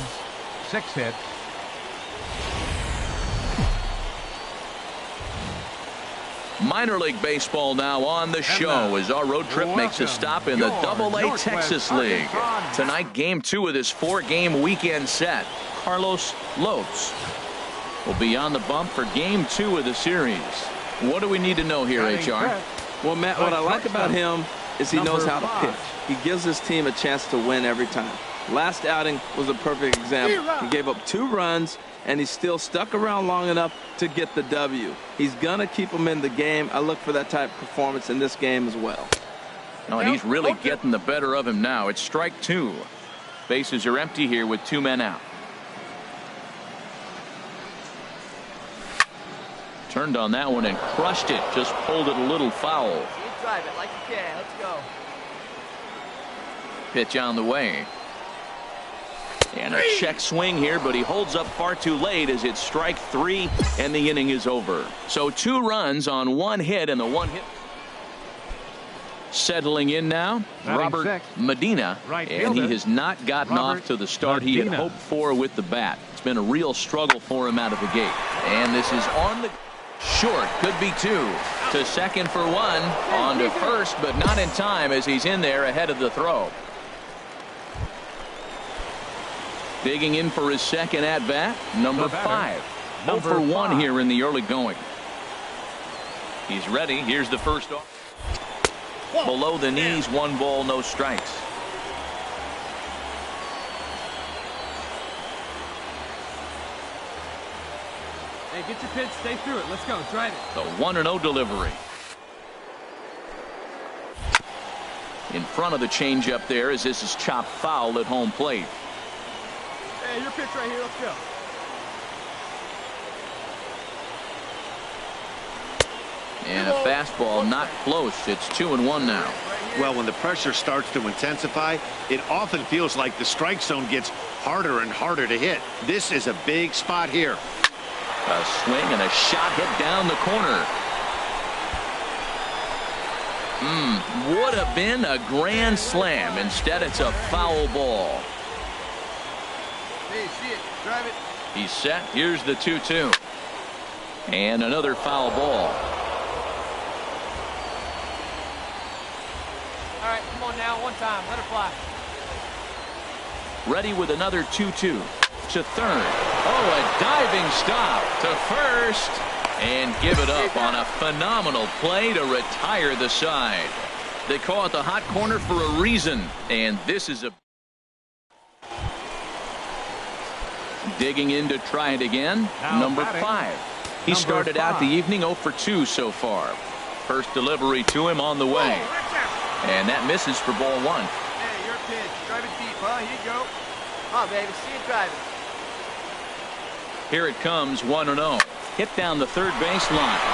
6 hits. Minor League Baseball now on the show as our road trip makes a stop in the Double-A Texas League. Tonight, Game 2 of this 4-game weekend set. Carlos Lopes will be on the bump for Game 2 of the series. What do we need to know here, HR? Well, Matt, what I like about him is he knows how to pitch. He gives his team a chance to win every time. Last outing was a perfect example. He gave up 2 runs, and he still stuck around long enough to get the W. He's going to keep them in the game. I look for that type of performance in this game as well. Oh, and he's really getting the better of him now. It's strike 2. Bases are empty here with 2 men out. Turned on that one and crushed it. Just pulled it a little foul. You drive it like you can. Let's go. Pitch on the way. And a check swing here, but he holds up far too late as it's strike 3 and the inning is over. So 2 runs on 1 hit, and the 1 hit. Settling in now, Robert Medina, and he has not gotten off to the start he had hoped for with the bat. It's been a real struggle for him out of the gate. And this is on the short, could be 2. To second for 1, on to first, but not in time as he's in there ahead of the throw. Digging in for his second at-bat, number 5. 0 for 1 here in the early going. He's ready. Here's the first off. Below the knees, 1 ball, no strikes. Hey, get your pitch, stay through it. Let's go, drive it. The 1-0 delivery. In front of the changeup there as this is chopped foul at home plate. Hey, your pitch right here. Let's go. And a fastball not close. It's 2-1 now. Well, when the pressure starts to intensify, it often feels like the strike zone gets harder and harder to hit. This is a big spot here. A swing and a shot hit down the corner. Would have been a grand slam. Instead, it's a foul ball. Hey, see it. Drive it. He's set. Here's the 2-2. And another foul ball. All right, come on now, one time. Let it fly. Ready with another 2-2. To third. Oh, a diving stop to first. And give it up on a phenomenal play to retire the side. They call it the hot corner for a reason. And this is a... Digging in to try it again. Number 5. He started out the evening 0 for 2 so far. First delivery to him on the way. And that misses for ball 1. Hey, your pitch. Drive it deep, huh? Here you go. Come on, baby. See it driving. Here it comes, 1-0. Hit down the third base line.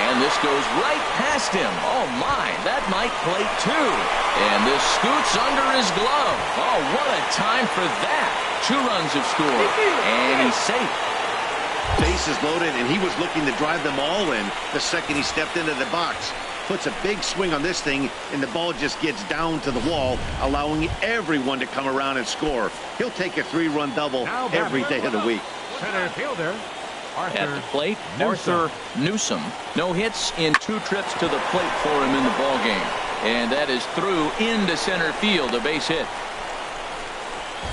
And this goes right past him. Oh, my. That might play 2. And this scoots under his glove. Oh, what a time for that. 2 runs have scored. And he's safe. Bases loaded, and he was looking to drive them all in the second he stepped into the box. Puts a big swing on this thing, and the ball just gets down to the wall, allowing everyone to come around and score. He'll take a 3-run double every day of the week. Center fielder, at the plate, Arthur Newsom. No hits in 2 trips to the plate for him in the ball game. And that is through into center field, a base hit.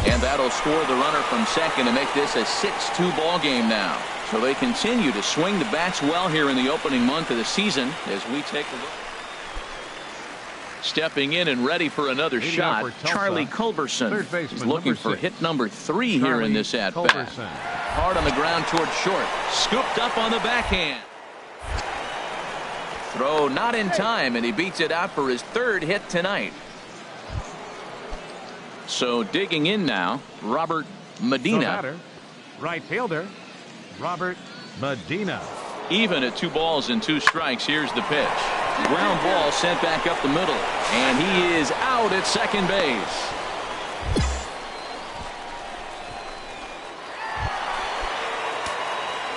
And that'll score the runner from second to make this a 6-2 ball game now. So they continue to swing the bats well here in the opening month of the season as we take a look. Stepping in and ready for another shot, Charlie Culberson. He's looking for hit number 3 here in this at-bat. Hard on the ground toward short. Scooped up on the backhand. Throw not in time, and he beats it out for his 3rd hit tonight. So digging in now, Robert Medina. Right fielder, Robert Medina. Even at 2 balls and 2 strikes, here's the pitch. Ground ball sent back up the middle, and he is out at second base.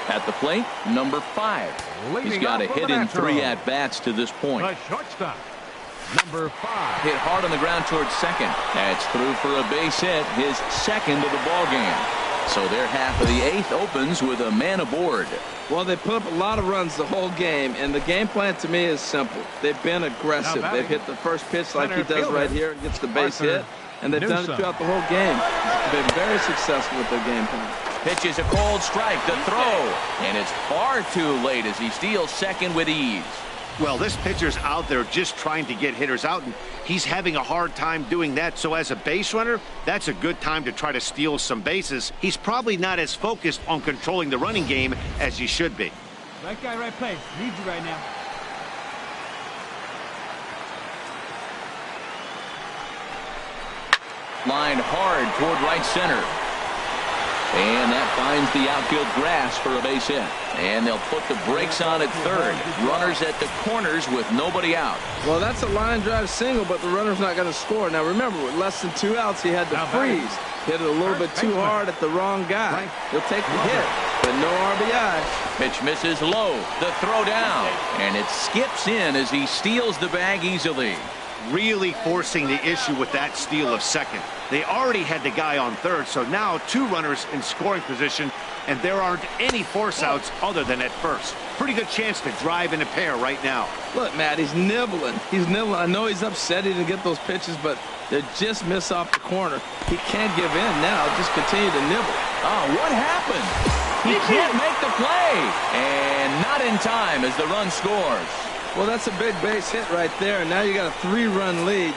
At the plate, number 5. He's got a hit in 3 at-bats to this point. The shortstop, number 5. Hit hard on the ground towards second. That's through for a base hit, his 2nd of the ball game. So their half of the 8th opens with a man aboard. Well, they put up a lot of runs the whole game, and the game plan to me is simple. They've been aggressive. They've hit the first pitch like he does right here and gets the base hit, and they've done it throughout the whole game. They've been very successful with their game plan. Pitch is a cold strike, the throw, and it's far too late as he steals second with ease. Well, this pitcher's out there just trying to get hitters out, and he's having a hard time doing that. So as a base runner, that's a good time to try to steal some bases. He's probably not as focused on controlling the running game as he should be. Right guy, right place. Need you right now. Lined hard toward right center. And that finds the outfield grass for a base hit. And they'll put the brakes on at third. Runners at the corners with nobody out. Well, that's a line drive single, but the runner's not going to score. Now, remember, with less than 2 outs, he had to freeze. Hit it a little bit too hard at the wrong guy. He'll take the hit, but no RBI. Pitch misses low. The throw down. And it skips in as he steals the bag easily. Really forcing the issue with that steal of second. They already had the guy on third, so now 2 runners in scoring position, and there aren't any force outs other than at first. Pretty good chance to drive in a pair right now. Look, Matt, he's nibbling. He's nibbling. I know he's upset he didn't get those pitches, but they just miss off the corner. He can't give in now. Just continue to nibble. Oh, what happened? He can't make the play. And not in time as the run scores. Well, that's a big base hit right there, and now you got a 3-run lead.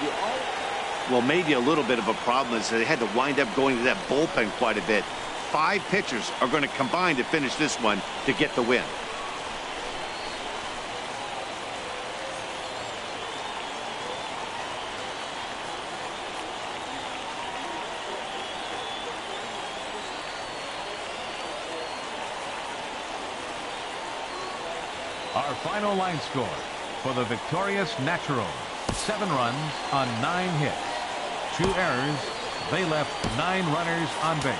Well, maybe a little bit of a problem is they had to wind up going to that bullpen quite a bit. 5 pitchers are going to combine to finish this one to get the win. Our final line score for the victorious Naturals. 7 runs on 9 hits. 2 errors. They left 9 runners on base.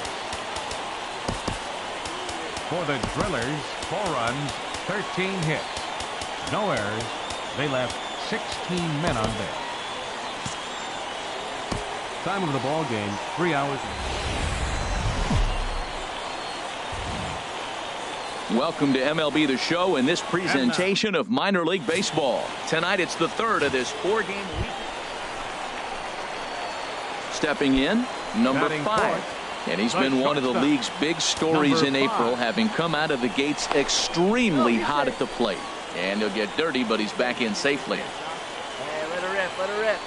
For the Drillers, 4 runs, 13 hits. No errors. They left 16 men on base. Time of the ball game, 3 hours. Welcome to MLB The Show and this presentation of minor league baseball. Tonight it's the 3rd of this 4-game week. Stepping in, number 5. And he's been one of the league's big stories in April, having come out of the gates extremely hot at the plate. And he'll get dirty, but he's back in safely. Hey, let her rip, let her rip.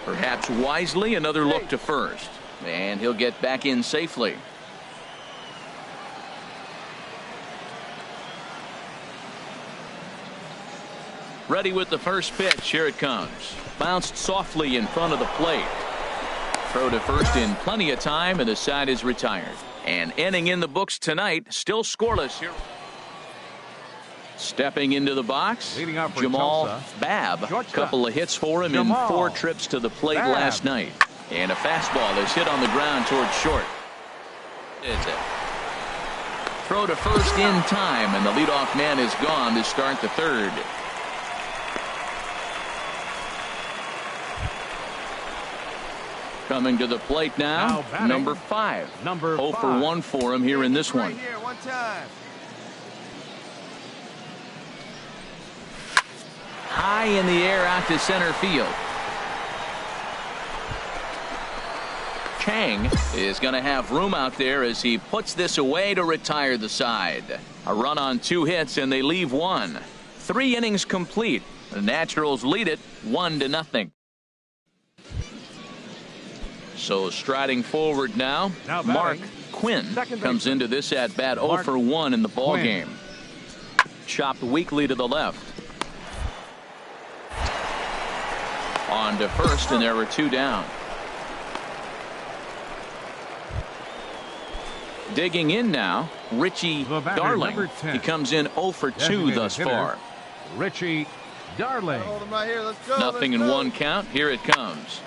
Perhaps wisely, another look to first. And he'll get back in safely. Ready with the first pitch. Here it comes. Bounced softly in front of the plate. Throw to first in plenty of time, and the side is retired. And inning in the books tonight, still scoreless here. Stepping into the box, Jamal Babb. Couple of hits for him in 4 trips to the plate last night. And a fastball is hit on the ground towards short. It's it. Throw to first in time, and the leadoff man is gone to start the third. Coming to the plate now number 5. Number 0 for 1 for him here in this one. Here, one time. High in the air out to center field. Chang is going to have room out there as he puts this away to retire the side. A run on 2 hits, and they leave 1. 3 innings complete. The Naturals lead it 1-0. So striding forward now Mark Quinn comes into this at bat 0 for 1 in the ball game. Chopped weakly to the left. On to first, and there were 2 down. Digging in now, Richie Darling. He comes in 0 for 2 thus far. Richie Darling. Hold him right here. Let's go. Nothing in 1 count. Here it comes.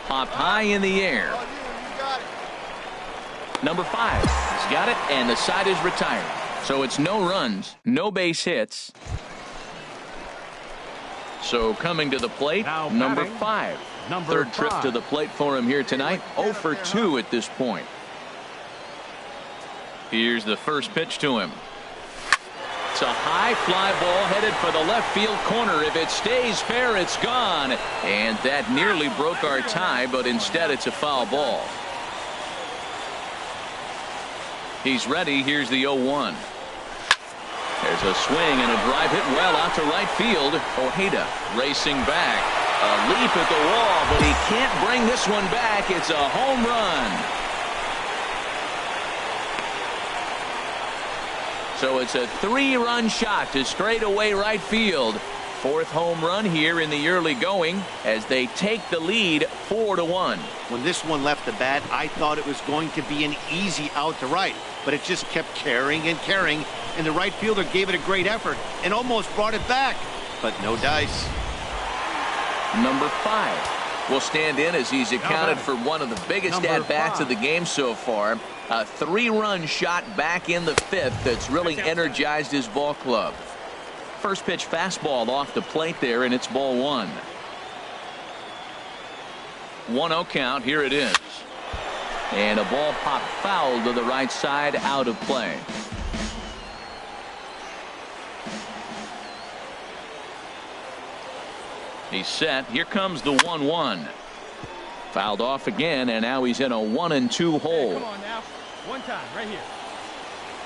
Popped high in the air. You got it. Number 5. He's got it, and the side is retired. So it's no runs, no base hits. So coming to the plate, number 5. Third trip to the plate for him here tonight. 0 for 2 at this point. Here's the first pitch to him. It's a high fly ball headed for the left field corner. If it stays fair, it's gone. And that nearly broke our tie, but instead it's a foul ball. He's ready. Here's the 0-1. There's a swing and a drive hit well out to right field. Ojeda racing back. A leap at the wall, but he can't bring this one back. It's a home run. So it's a 3-run shot to straightaway right field. 4th home run here in the early going as they take the lead 4-1. When this one left the bat, I thought it was going to be an easy out to right, but it just kept carrying and carrying, and the right fielder gave it a great effort and almost brought it back, but no dice. Number 5 will stand in as he's accounted for one of the biggest at-bats of the game so far. A 3-run shot back in the 5th that's really energized his ball club. First pitch fastball off the plate there, and it's ball 1. 1-0 count. Here it is. And a ball popped foul to the right side, out of play. He's set. Here comes the 1-1. Fouled off again, and now he's in a 1-2 hole. Hey, come on now. One time, right here.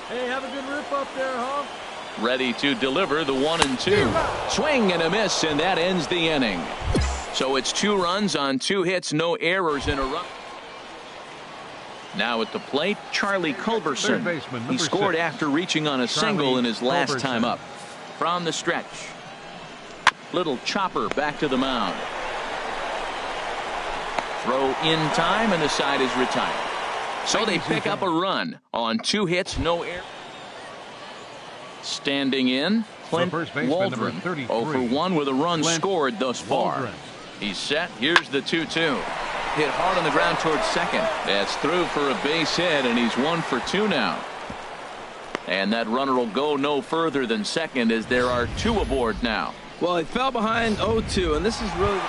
Hey, have a good rip up there, huh? Ready to deliver the 1-2. Swing and a miss, and that ends the inning. So it's 2 runs on 2 hits, no errors in a run. Now at the plate, Charlie Culberson. He scored after reaching on a single in his last time up. From the stretch. Little chopper back to the mound. Throw in time, and the side is retired. So they pick up a run on 2 hits, no error. Standing in, Clint Waldron. 0 for 1 with a run scored thus far. He's set. Here's the 2-2. Hit hard on the ground towards second. That's through for a base hit, and he's 1 for 2 now. And that runner will go no further than second as there are 2 aboard now. Well, he fell behind 0-2, and this is really...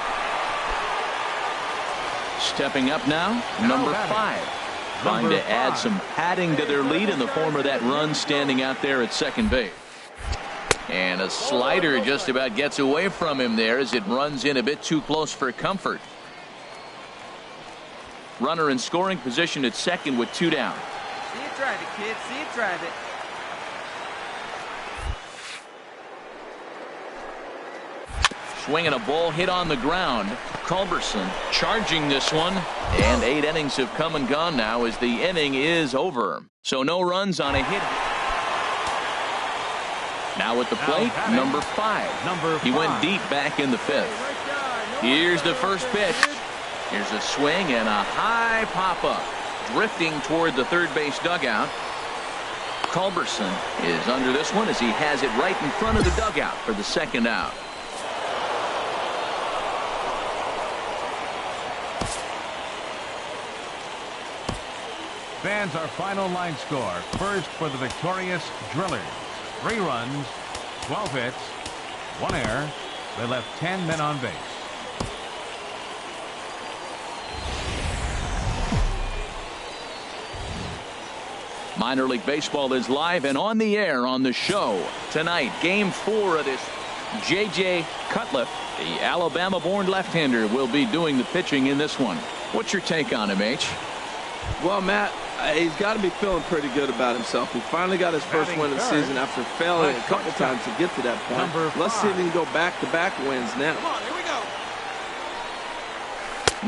Stepping up now, number 5. Trying to add some padding to their lead in the form of that run standing out there at second base. And a slider just about gets away from him there as it runs in a bit too close for comfort. Runner in scoring position at second with 2 down. See it drive it, kid. See it drive it. Swinging a ball hit on the ground. Culberson charging this one. And 8 innings have come and gone now as the inning is over. So no runs on a hit. Now at the plate, number 5. He went deep back in the 5th. Here's the first pitch. Here's a swing and a high pop-up. Drifting toward the third base dugout. Culberson is under this one as he has it right in front of the dugout for the second out. Fans, our final line score. First for the victorious Drillers. 3 runs, 12 hits, 1 error. They left 10 men on base. Minor League Baseball is live and on the air on the show tonight. Game 4 of this. J.J. Cutliff, the Alabama-born left-hander, will be doing the pitching in this one. What's your take on him, H? Well, Matt, he's got to be feeling pretty good about himself. He finally got his first win of the season after failing a couple times to get to that point. Let's see if he can go back-to-back wins now. Come on, here we go.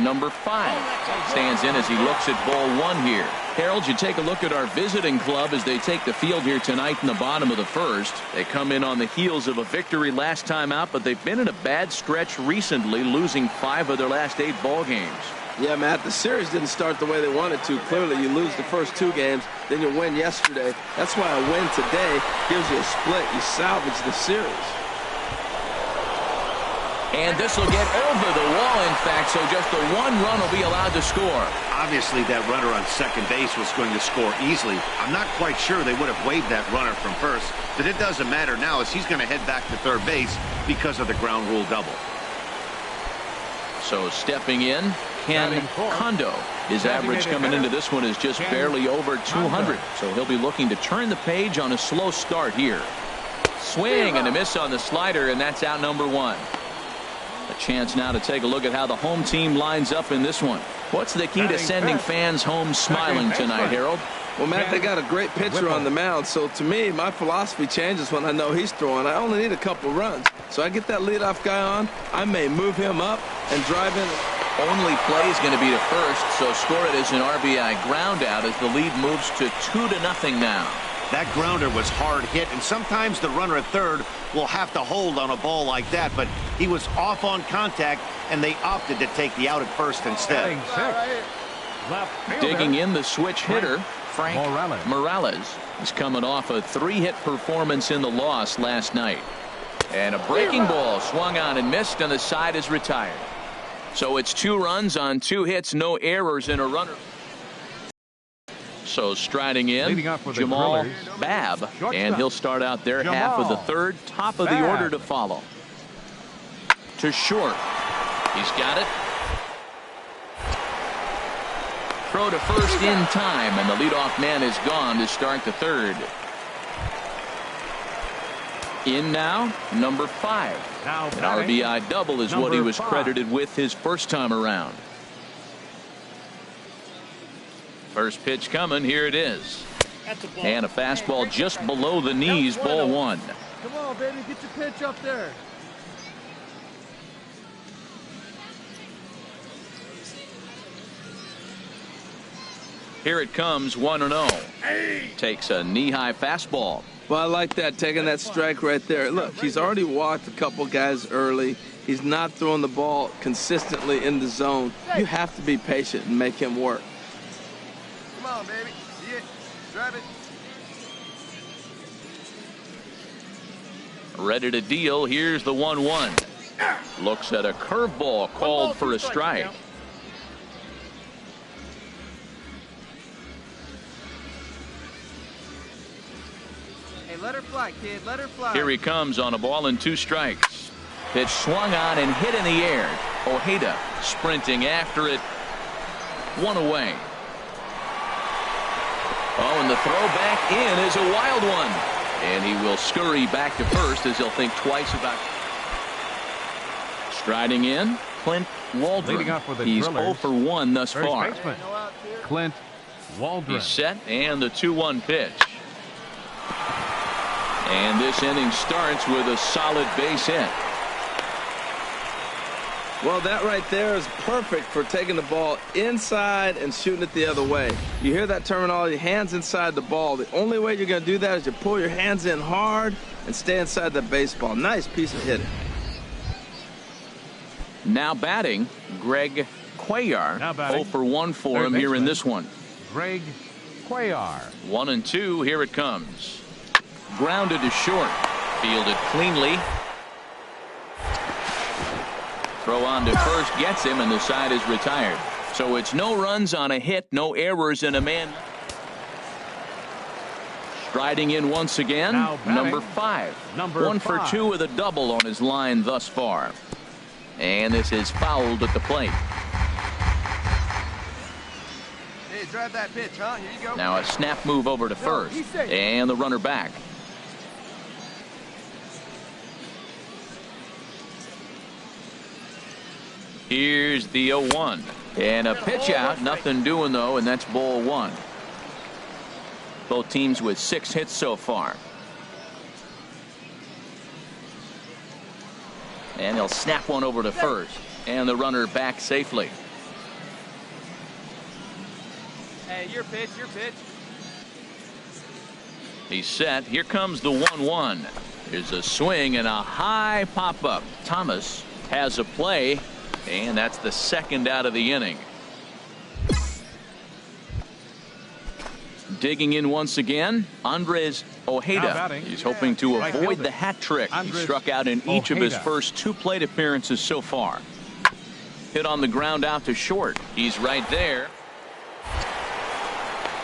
Number 5 stands in as he looks at ball 1 here. Harold, you take a look at our visiting club as they take the field here tonight in the bottom of the 1st. They come in on the heels of a victory last time out, but they've been in a bad stretch recently, losing 5 of their last 8 ball games. Yeah, Matt, the series didn't start the way they wanted to. Clearly, you lose the first 2 games, then you win yesterday. That's why a win today gives you a split. You salvage the series. And this will get over the wall, in fact, so just the 1 run will be allowed to score. Obviously, that runner on second base was going to score easily. I'm not quite sure they would have waved that runner from first, but it doesn't matter now as he's going to head back to third base because of the ground rule double. So stepping in, Ken Kondo. His average coming into this one is just barely over 200, so he'll be looking to turn the page on a slow start here. Swing and a miss on the slider, and that's out number 1. A chance now to take a look at how the home team lines up in this one. What's the key to sending fans home smiling tonight, Harold? Well, Matt, they got a great pitcher on the mound, so to me, my philosophy changes when I know he's throwing. I only need a couple runs. So I get that leadoff guy on, I may move him up and drive in. Only play is going to be to first, so score it as an RBI ground out as the lead moves to 2-0 now. That grounder was hard hit, and sometimes the runner at third will have to hold on a ball like that, but he was off on contact, and they opted to take the out at first instead. Digging in the switch hitter, Frank Morales is coming off a 3-hit performance in the loss last night. And a breaking ball swung on and missed, and the side is retired. So it's 2 runs on 2 hits, no errors in a runner. So striding in, Jamal Babb, and he'll start out their half of the 3rd, top of the order to follow. To short. He's got it. Throw to first in time, and the leadoff man is gone to start the 3rd. In now, number 5. An RBI double is what he was credited with his first time around. First pitch coming. Here it is. And a fastball just below the knees, ball 1. Come on, baby, get your pitch up there. Here it comes, 1-0. Takes a knee-high fastball. Well, I like that, taking that strike right there. Look, he's already walked a couple guys early. He's not throwing the ball consistently in the zone. You have to be patient and make him work. Come on, baby. See it. Drive it. Ready to deal. Here's the 1-1. Looks at a curveball called for a strike. Hey, let her fly, kid. Let her fly. Here he comes on a ball and 2 strikes. Pitch swung on and hit in the air. Ojeda sprinting after it. 1 away. Oh, and the throw back in is a wild one. And he will scurry back to first as he'll think twice about. Striding in, Clint Waldron. Leading off for the He's Drillers, 0 for 1 thus first far. baseman, Clint Waldron. He's set, and the 2-1 pitch. And this inning starts with a solid base hit. Well, that right there is perfect for taking the ball inside and shooting it the other way. You hear that terminology, hands inside the ball. The only way you're going to do that is you pull your hands in hard and stay inside the baseball. Nice piece of hitting. Now batting, Greg Cuellar. 0 for 1 for him here in this one. Greg Cuellar. 1-2. Here it comes. Grounded to short. Fielded cleanly. Throw on to first gets him, and the side is retired. So it's no runs on a hit, no errors, and a man. Striding in once again, number 5. 1 for 2 with a double on his line thus far. And this is fouled at the plate. Hey, drive that pitch, huh? Here you go. Now a snap move over to first. And the runner back. Here's the 0-1. And a pitch out. Nothing doing, though, and that's ball 1. Both teams with 6 hits so far. And he'll snap one over to first. And the runner back safely. Hey, your pitch, your pitch. He's set. Here comes the 1-1. There's a swing and a high pop-up. Thomas has a play. And that's the second out of the inning. Digging in once again, Andres Ojeda. He's hoping to avoid the hat trick. He struck out in each of his first 2 plate appearances so far. Hit on the ground out to short. He's right there.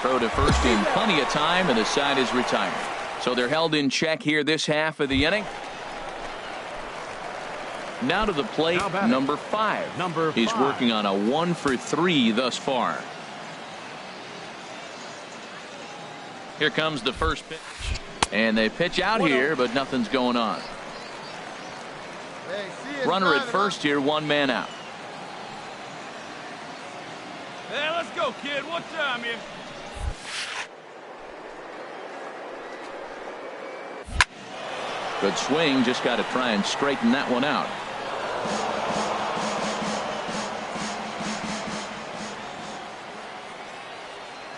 Throw to first in plenty of time, and the side is retired. So they're held in check here this half of the inning. Now to the plate, number 5. He's working on a 1 for 3 thus far. Here comes the first pitch. And they pitch out here, but nothing's going on. Runner at first here, 1 man out. Hey, let's go, kid. What time here? Good swing, just got to try and straighten that one out.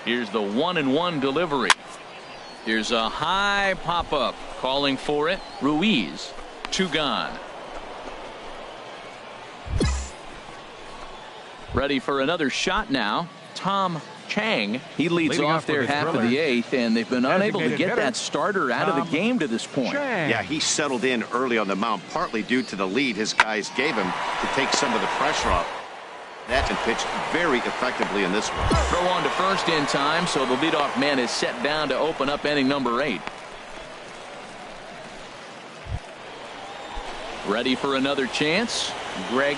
Here's the 1-1 delivery. Here's a high pop-up. Calling for it. Ruiz. 2 gone. Ready for another shot now. Tom Chang. He leads off their half of the 8th, and they've been unable to get that starter out of the game to this point. Yeah, he settled in early on the mound, partly due to the lead his guys gave him to take some of the pressure off. That and pitched very effectively in this one. Throw on to first in time, so the leadoff man is set down to open up inning number 8. Ready for another chance? Greg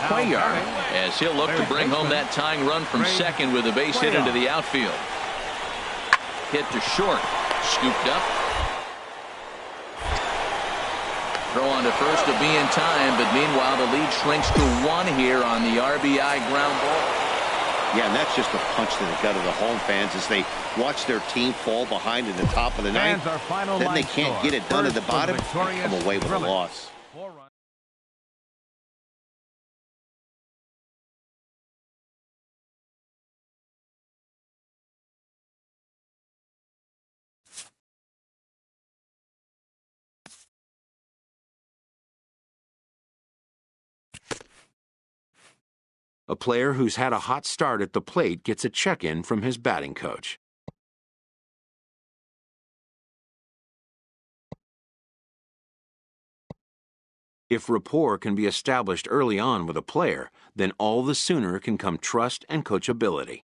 Cuellar, as he'll look to bring home that tying run from second with a base hit into the outfield. Hit to short. Scooped up. Throw on to first to be in time, but meanwhile the lead shrinks to 1 here on the RBI ground ball. Yeah, and that's just a punch to the gut of the home fans as they watch their team fall behind in the top of the ninth. Then they can't get it done at the bottom and come away with a loss. A player who's had a hot start at the plate gets a check-in from his batting coach. If rapport can be established early on with a player, then all the sooner can come trust and coachability.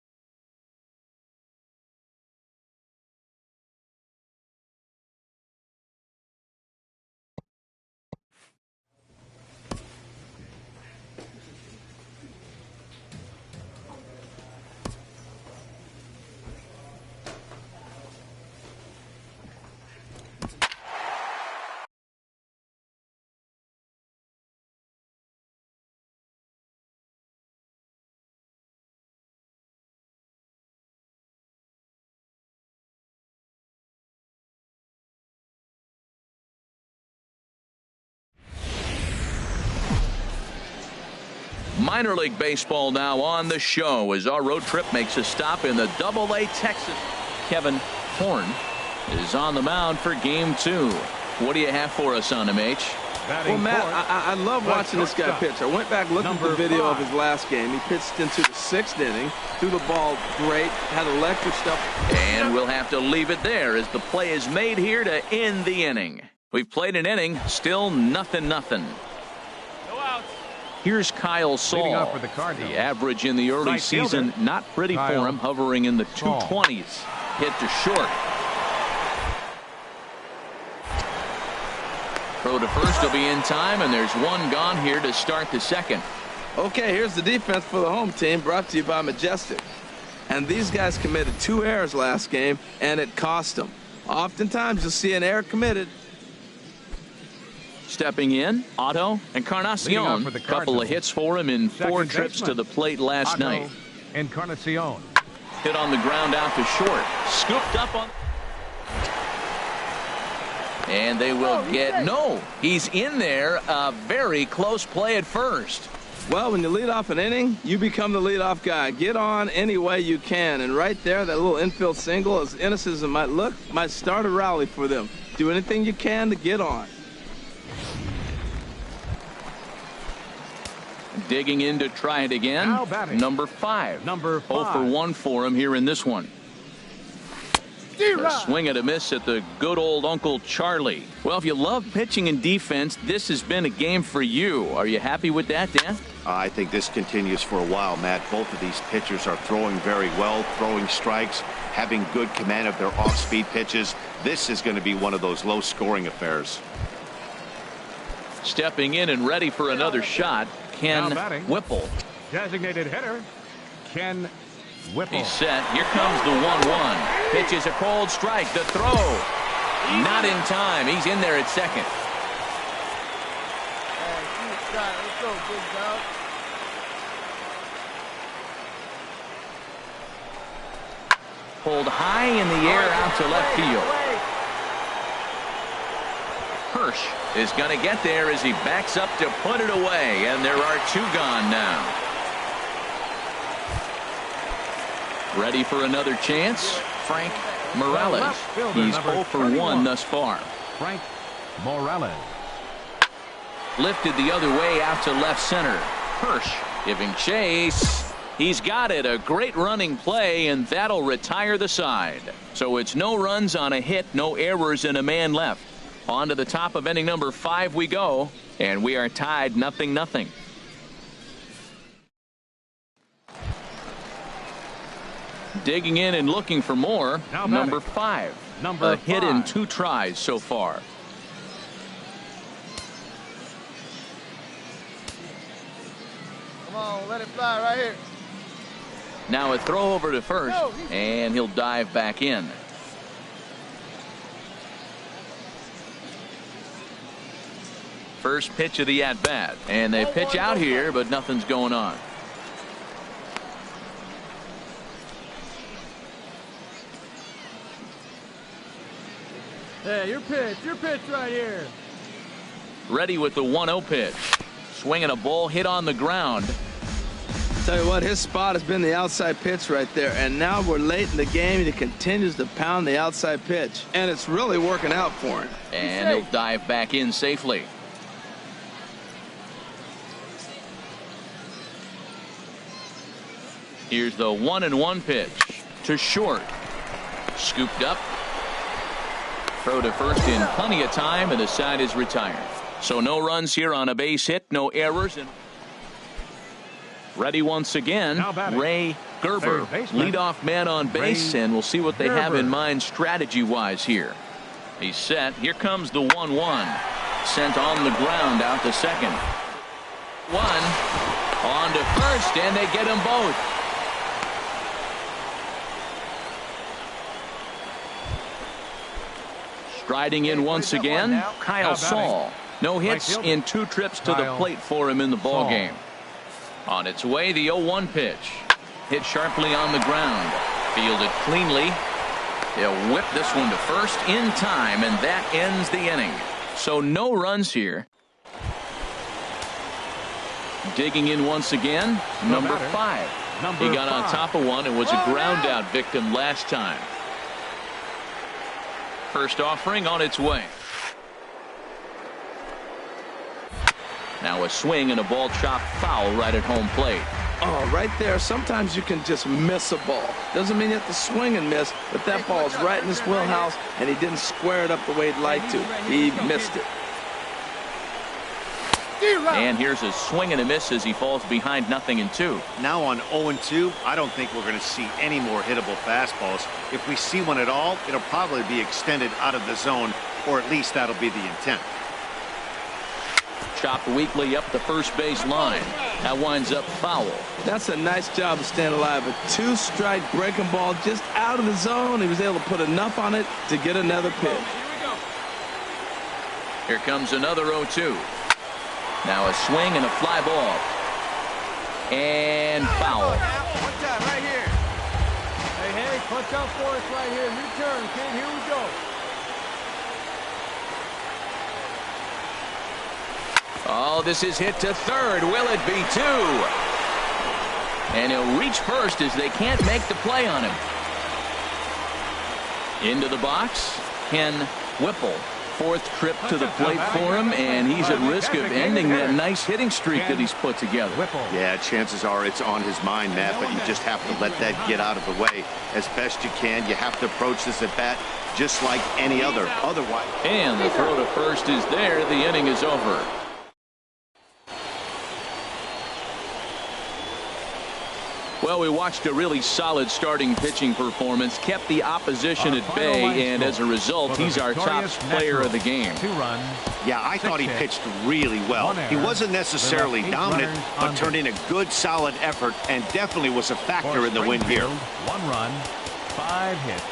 Minor League Baseball now on the show as our road trip makes a stop in the Double-A Texas. Kevin Horn is on the mound for game 2. What do you have for us on him, H? Well, Matt, I love watching this guy pitch. I went back looking at the video of his last game. He pitched into the 6th inning, threw the ball great, had electric stuff. And we'll have to leave it there as the play is made here to end the inning. We've played an inning, still nothing. No outs. Here's Kyle Saul. For the average in the early season, not pretty for him, hovering in the 220s. Hit to short. Throw to first will be in time, and there's one gone here to start the second. Okay, here's the defense for the home team, brought to you by Majestic. And these guys committed 2 errors last game, and it cost them. Oftentimes, you'll see an error committed. Stepping in, Otto Encarnacion. A couple of hits for him in 4 trips to the plate last night. Encarnacion. Hit on the ground out to short. Scooped up on. And they will get no. He's in there. A very close play at first. Well, when you lead off an inning, you become the leadoff guy. Get on any way you can. And right there, that little infield single, as innocent as it might look, might start a rally for them. Do anything you can to get on. Digging in to try it again. Number 5. 0 for 1 for him here in this one. A swing and a miss at the good old Uncle Charlie. Well, if you love pitching and defense, this has been a game for you. Are you happy with that, Dan? I think this continues for a while, Matt. Both of these pitchers are throwing very well, throwing strikes, having good command of their off-speed pitches. This is going to be one of those low-scoring affairs. Stepping in and ready for another shot, Ken Whipple. Designated hitter, Ken Whipple. He's set. Here comes the 1-1. Pitches a cold strike. The throw. Not in time. He's in there at second. Let's go, big dog. Pulled high in the air out to left field. Hirsch is going to get there as he backs up to put it away. And there are 2 gone now. Ready for another chance, Frank Morales. He's 0 for 1 thus far. Frank Morales. Lifted the other way out to left center. Hirsch giving chase. He's got it. A great running play, and that'll retire the side. So it's no runs on a hit, no errors, and a man left. On to the top of inning number 5 we go, and we are tied 0-0. Digging in and looking for more. Number 5. A hit in 2 tries so far. Come on, let it fly right here. Now a throw over to first, and he'll dive back in. First pitch of the at-bat, and they pitch out here, but nothing's going on. Hey, your pitch right here. Ready with the 1-0 pitch. Swinging a ball hit on the ground. Tell you what, his spot has been the outside pitch right there, and now we're late in the game and he continues to pound the outside pitch, and it's really working out for him. And he'll dive back in safely. Here's the 1-1 pitch to short. Scooped up. Throw to first in plenty of time, and the side is retired. So no runs here on a base hit, no errors. And ready once again, Ray Gerber, leadoff man on base, and we'll see what they have in mind strategy-wise here. He's set. Here comes the 1-1. Sent on the ground out to second. 1 on to first, and they get them both. Striding in once again, Kyle Saul. No hits in 2 trips to the plate for him in the ball game. On its way, the 0-1 pitch. Hit sharply on the ground. Fielded cleanly. They'll whip this one to first in time, and that ends the inning. So no runs here. Digging in once again, number 5. He got on top of one and was a ground out victim last time. First offering on its way. Now a swing and a ball chopped foul right at home plate. Oh, right there. Sometimes you can just miss a ball. Doesn't mean you have to swing and miss, but that ball is right in his wheelhouse, and he didn't square it up the way he'd like to. He missed it. And here's a swing and a miss as he falls behind 0-2. Now on 0-2, I don't think we're going to see any more hittable fastballs. If we see one at all, it'll probably be extended out of the zone, or at least that'll be the intent. Chopped weakly up the first base line. That winds up foul. That's a nice job of staying alive. A 2-strike breaking ball just out of the zone. He was able to put enough on it to get another pitch. Here comes another 0-2. Now a swing and a fly ball. And foul. One time, right here. Hey, punch out for us right here. New turn, kid. Here we go. Oh, this is hit to third. Will it be 2? And he'll reach first as they can't make the play on him. Into the box, Ken Whipple. 4th trip to the plate for him, and he's at risk of ending that nice hitting streak that he's put together. Yeah, chances are it's on his mind, Matt, but you just have to let that get out of the way as best you can. You have to approach this at bat just like any other. Otherwise. And the throw to first is there. The inning is over. Well, we watched a really solid starting pitching performance, kept the opposition at bay, and as a result, he's our top player of the game. 2 runs. Yeah, I thought he pitched really well. He wasn't necessarily dominant, but turned in a good, solid effort and definitely was a factor in the win here. 1 run, 5 hits,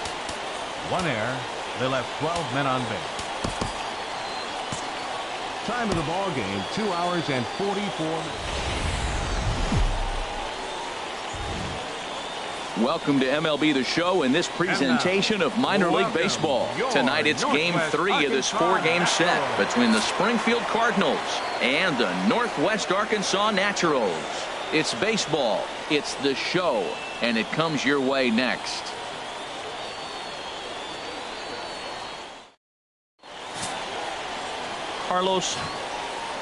1 error. They left 12 men on base. Time of the ball game, 2 hours and 44 minutes. Welcome to MLB The Show and this presentation of minor league baseball. Tonight it's game 3 of this 4-game set between the Springfield Cardinals and the Northwest Arkansas Naturals. It's baseball, it's the show, and it comes your way next. Carlos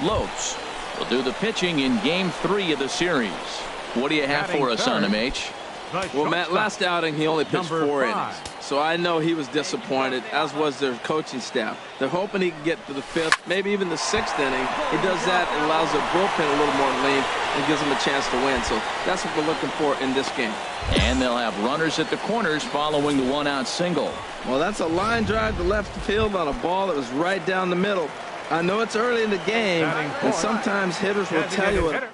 Lopes will do the pitching in game 3 of the series. What do you have for us on him, H? Well, Matt, last outing he only pitched 4 innings. So I know he was disappointed, as was their coaching staff. They're hoping he can get to the 5th, maybe even the 6th inning. He does that, it allows their bullpen a little more length and gives them a chance to win. So that's what we're looking for in this game. And they'll have runners at the corners following the 1-out single. Well, that's a line drive to left field on a ball that was right down the middle. I know it's early in the game, and sometimes hitters will tell you it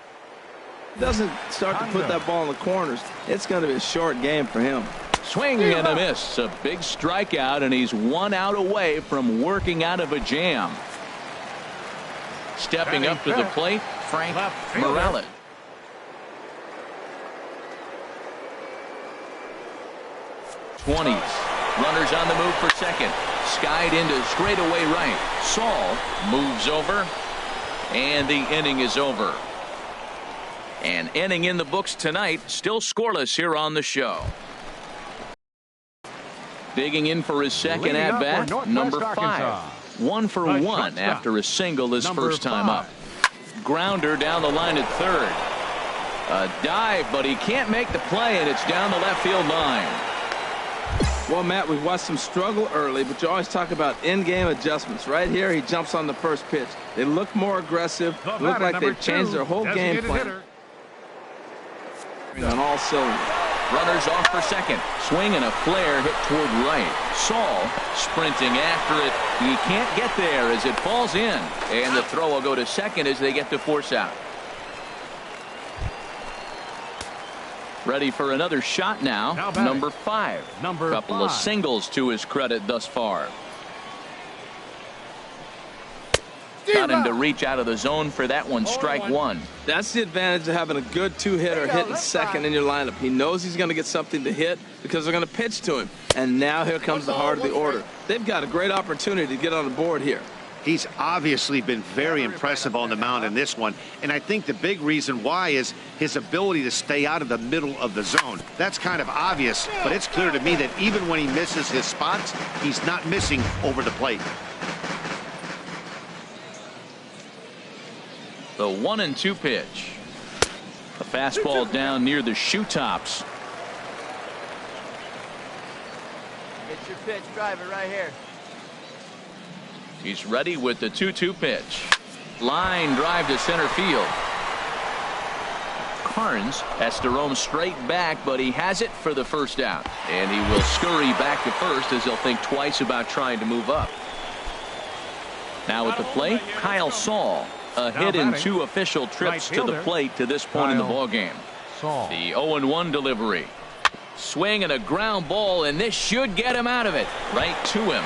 doesn't start to put that ball in the corners. It's going to be a short game for him. Swing and a miss. A big strikeout, and he's 1 out away from working out of a jam. Stepping up to the plate, Frank Morales. Runners on the move for second. Skied into straightaway right. Saul moves over, and the inning is over. An inning in the books tonight, still scoreless here on the show. Digging in for his second at-bat, number 5. 1 for 1 after a single his first time up. Grounder down the line at third. A dive, but he can't make the play, and it's down the left field line. Well, Matt, we've watched him struggle early, but you always talk about in-game adjustments. Right here, he jumps on the first pitch. They look more aggressive. Look like they've changed their whole game plan. On all cylinders. Runners off for second. Swing and a flare hit toward right. Saul sprinting after it. He can't get there as it falls in. And the throw will go to second as they get to force out. Ready for another shot now. Number 5. Couple of singles to his credit thus far. Got him to reach out of the zone for that one. Strike 1. That's the advantage of having a good 2-hitter hitting second in your lineup. He knows he's going to get something to hit because they're going to pitch to him. And now here comes the heart of the order. They've got a great opportunity to get on the board here. He's obviously been very impressive on the mound in this one, and I think the big reason why is his ability to stay out of the middle of the zone. That's kind of obvious, but it's clear to me that even when he misses his spots, he's not missing over the plate. The 1-2 pitch. A fastball down near the shoe tops. Get your pitch, drive it right here. He's ready with the 2-2 pitch. Line drive to center field. Carnes has to roam straight back, but he has it for the first out. And he will scurry back to first as he'll think twice about trying to move up. Now at the plate, Kyle Saul. A hit in 2 official trips to the plate to this point in the ballgame. The 0-1 delivery. Swing and a ground ball, and this should get him out of it. Right to him.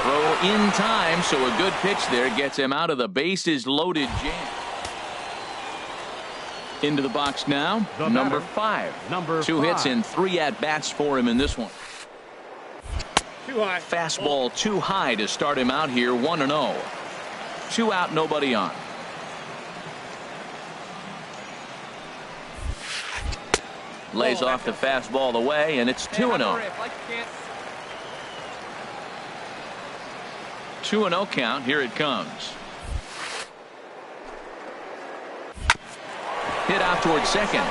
Throw in time, so a good pitch there gets him out of the bases loaded jam. Into the box now, number 5. 2 hits and 3 at-bats for him in this one. Too high. Fastball too high to start him out here, 1-0. 2 out, nobody on. Lays off the fastball away, and it's 2-0. 2-0 count. Here it comes. Hit out towards second.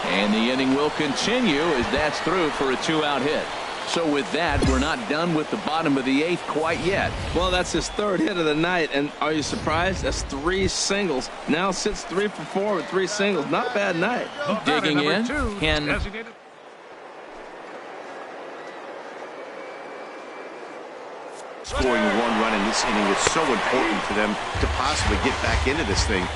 And the inning will continue as that's through for a 2-out hit. So with that, we're not done with the bottom of the 8th quite yet. Well, that's his 3rd hit of the night, and are you surprised? That's 3 singles. Now sits 3 for 4 with 3 singles. Not a bad night. Digging in, Ken. Scoring 1 run in this inning is so important for them to possibly get back into this thing.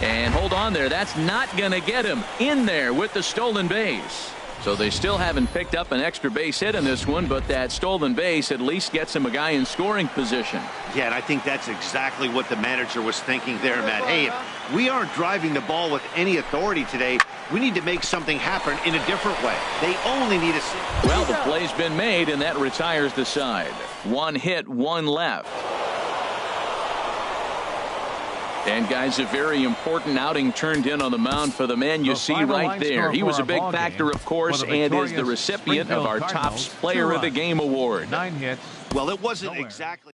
And hold on there. That's not going to get him in there with the stolen base. So they still haven't picked up an extra base hit in this one, but that stolen base at least gets him a guy in scoring position. Yeah, and I think that's exactly what the manager was thinking there, Matt. Hey, if we aren't driving the ball with any authority today, we need to make something happen in a different way. They only need a... Well, the play's been made, and that retires the side. 1 hit, 1 left. And guys, a very important outing turned in on the mound for the man you see right there. He was a big factor, of course, and is the recipient of our Topps Player of the Game award. 9 hits. Well, it wasn't exactly...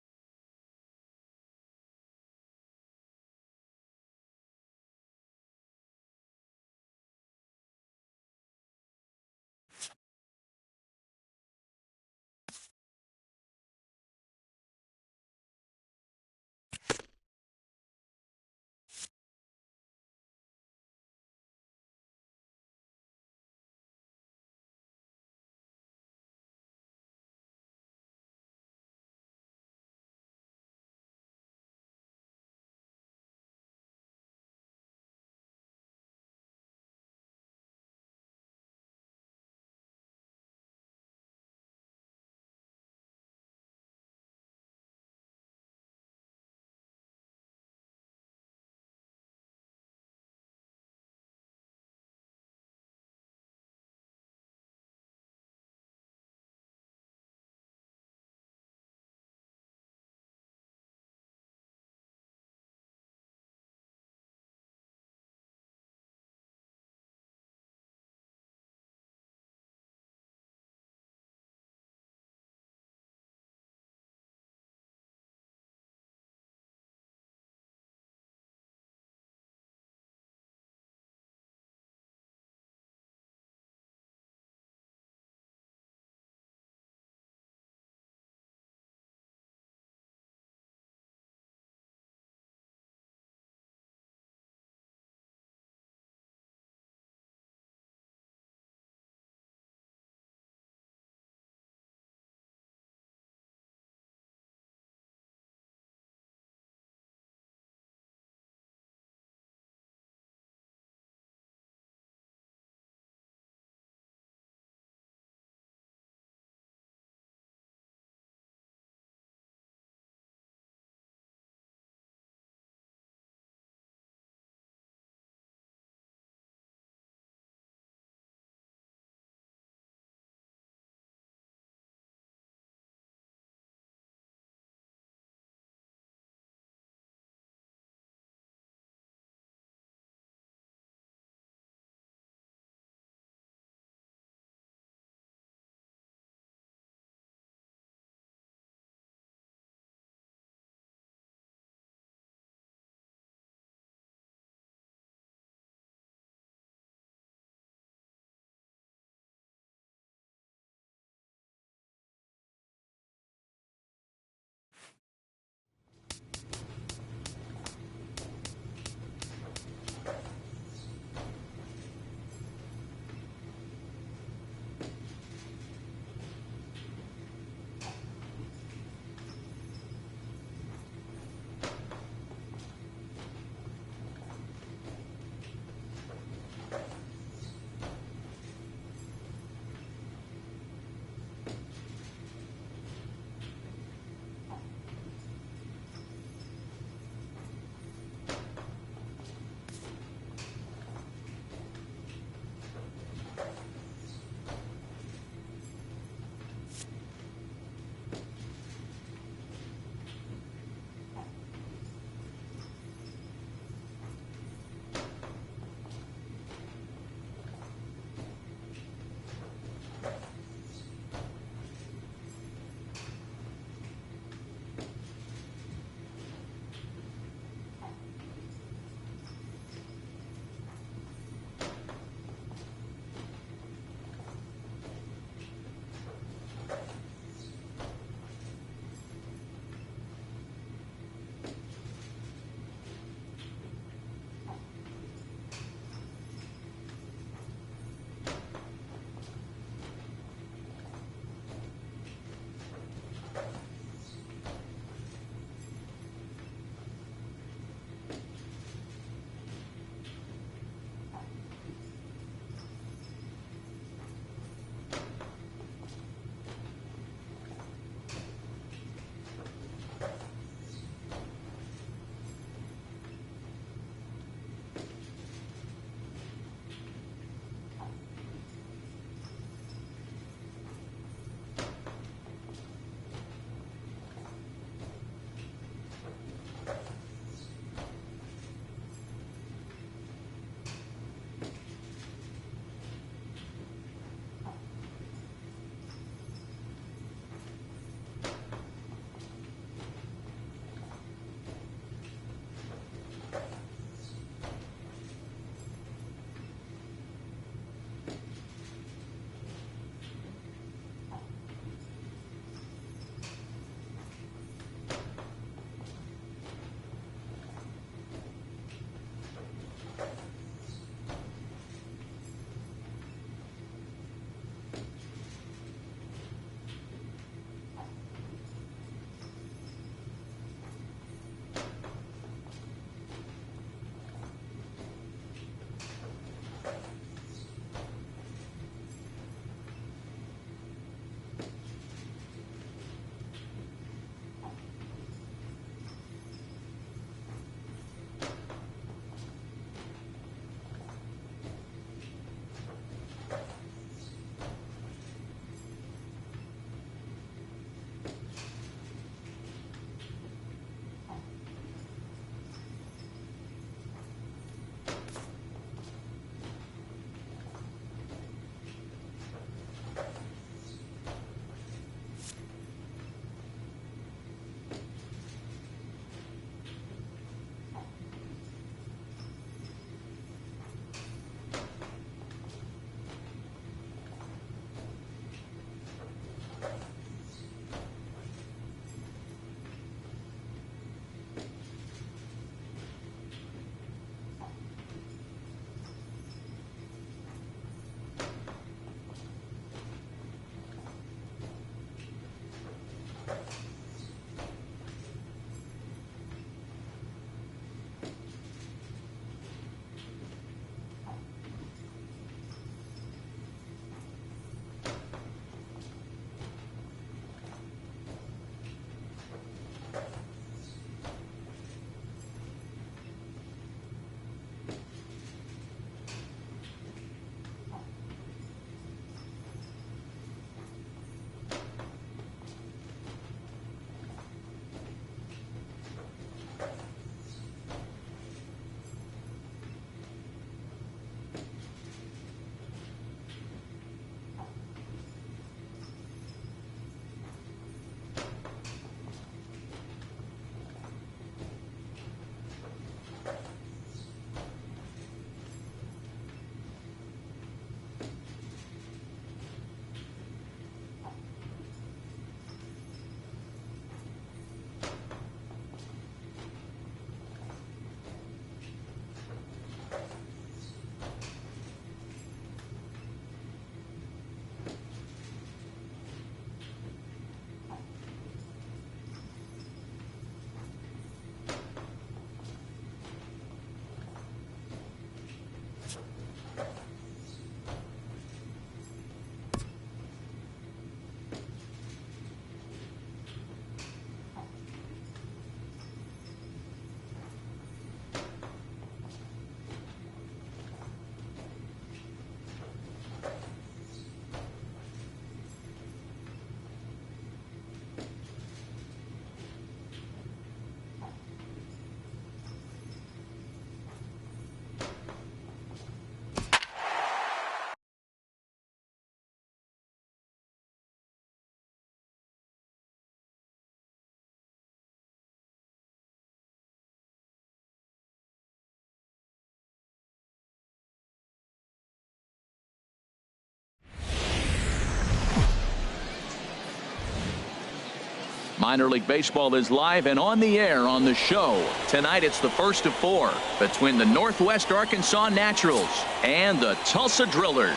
Minor League Baseball is live and on the air on the show. Tonight it's the first of 4 between the Northwest Arkansas Naturals and the Tulsa Drillers.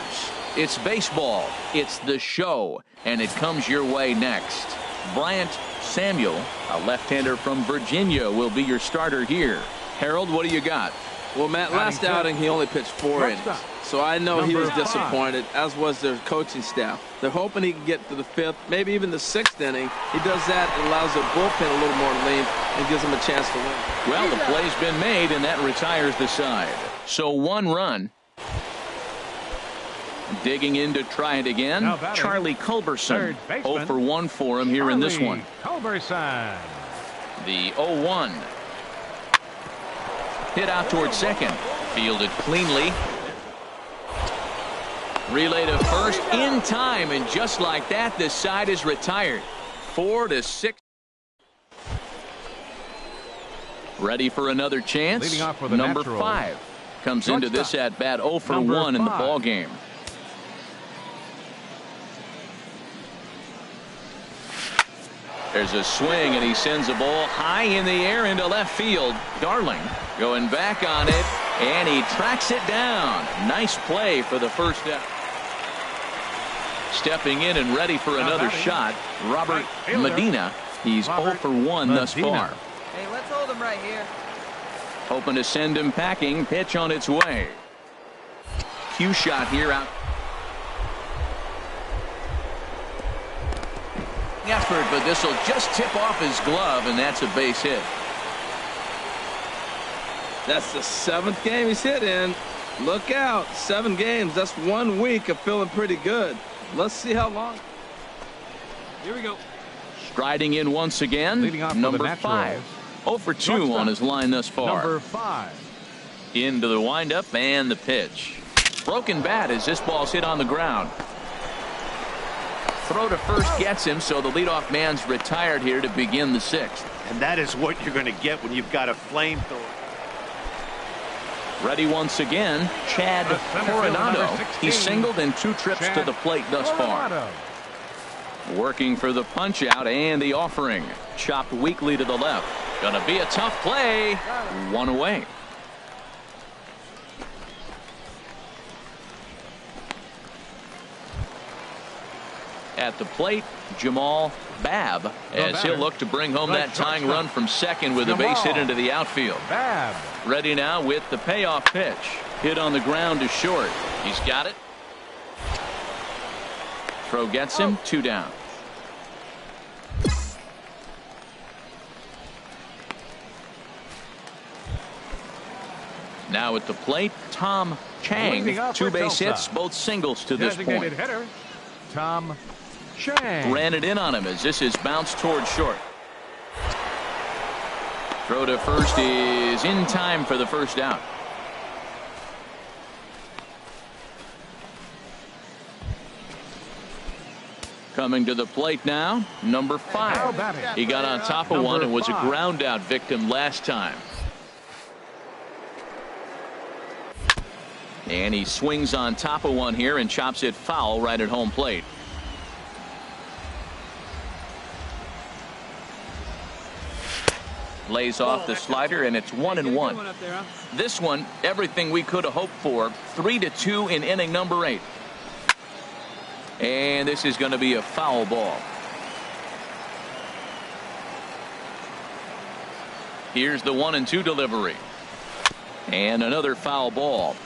It's baseball, it's the show, and it comes your way next. Bryant Samuel, a left-hander from Virginia, will be your starter here. Harold, what do you got? Well, Matt, last outing he only pitched 4 innings. So I know he was disappointed, as was their coaching staff. They're hoping he can get to the 5th, maybe even the 6th inning. He does that, it allows their bullpen a little more length and gives them a chance to win. Well, the play's been made, and that retires the side. So 1 run. Digging in to try it again, Charlie Culberson. 0 for 1 for him here in this one. Culberson. The 0-1. Hit out towards second. Fielded cleanly. Relay to first in time, and just like that, this side is retired. 4-6. Ready for another chance. Leading off for the Number Naturals. 5 comes into this at bat 0 for 1 in the ball game. There's a swing, and he sends a ball high in the air into left field. Darling going back on it, and he tracks it down. Nice play for the first out. Stepping in and ready for another shot, Robert Medina. He's 0 for 1 thus far. Hey, let's hold him right here. Hoping to send him packing. Pitch on its way. Cue shot here out. Effort, but this will just tip off his glove, and that's a base hit. That's the 7th game he's hit in. Look out, 7 games. That's 1 week of feeling pretty good. Let's see how long. Here we go. Striding in once again, number 5. 0 for 2 on his line thus far. Number 5. Into the windup and the pitch. Broken bat as this ball's hit on the ground. Throw to first gets him, so the leadoff man's retired here to begin the 6th. And that is what you're going to get when you've got a flamethrower. Ready once again, Chad Coronado. He singled in 2 trips to the plate thus far. Working for the punch out and the offering. Chopped weakly to the left. Gonna be a tough play. 1 away. At the plate, Jamal Babb, as he'll look to bring home that tying run from second with a base hit into the outfield. Babb. Ready now with the payoff pitch. Hit on the ground to short. He's got it. Throw gets him. 2 down. Now at the plate, Tom Chang. 2 base hits, both singles to this point. Designated hitter, Tom Chang. Ran it in on him as this is bounced towards short. Throw to first is in time for the first out. Coming to the plate now, number 5. He got on top of one and was a ground out victim last time. And he swings on top of one here and chops it foul right at home plate. Lays off the slider, and it's 1-1. This one, everything we could have hoped for. 3-2 in inning number 8. And this is going to be a foul ball. Here's the 1-2 delivery. And another foul ball.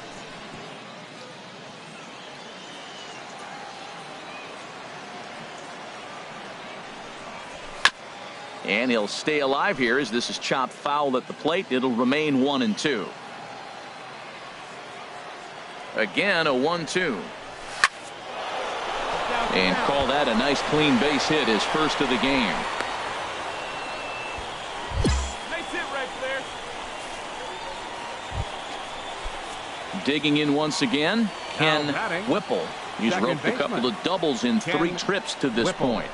And he'll stay alive here as this is chopped foul at the plate. It'll remain 1-2. Again, a 1-2. And call that a nice clean base hit, his first of the game. Nice hit right there. Digging in once again, Ken Whipple. He's roped a couple of doubles in 3 trips to this point.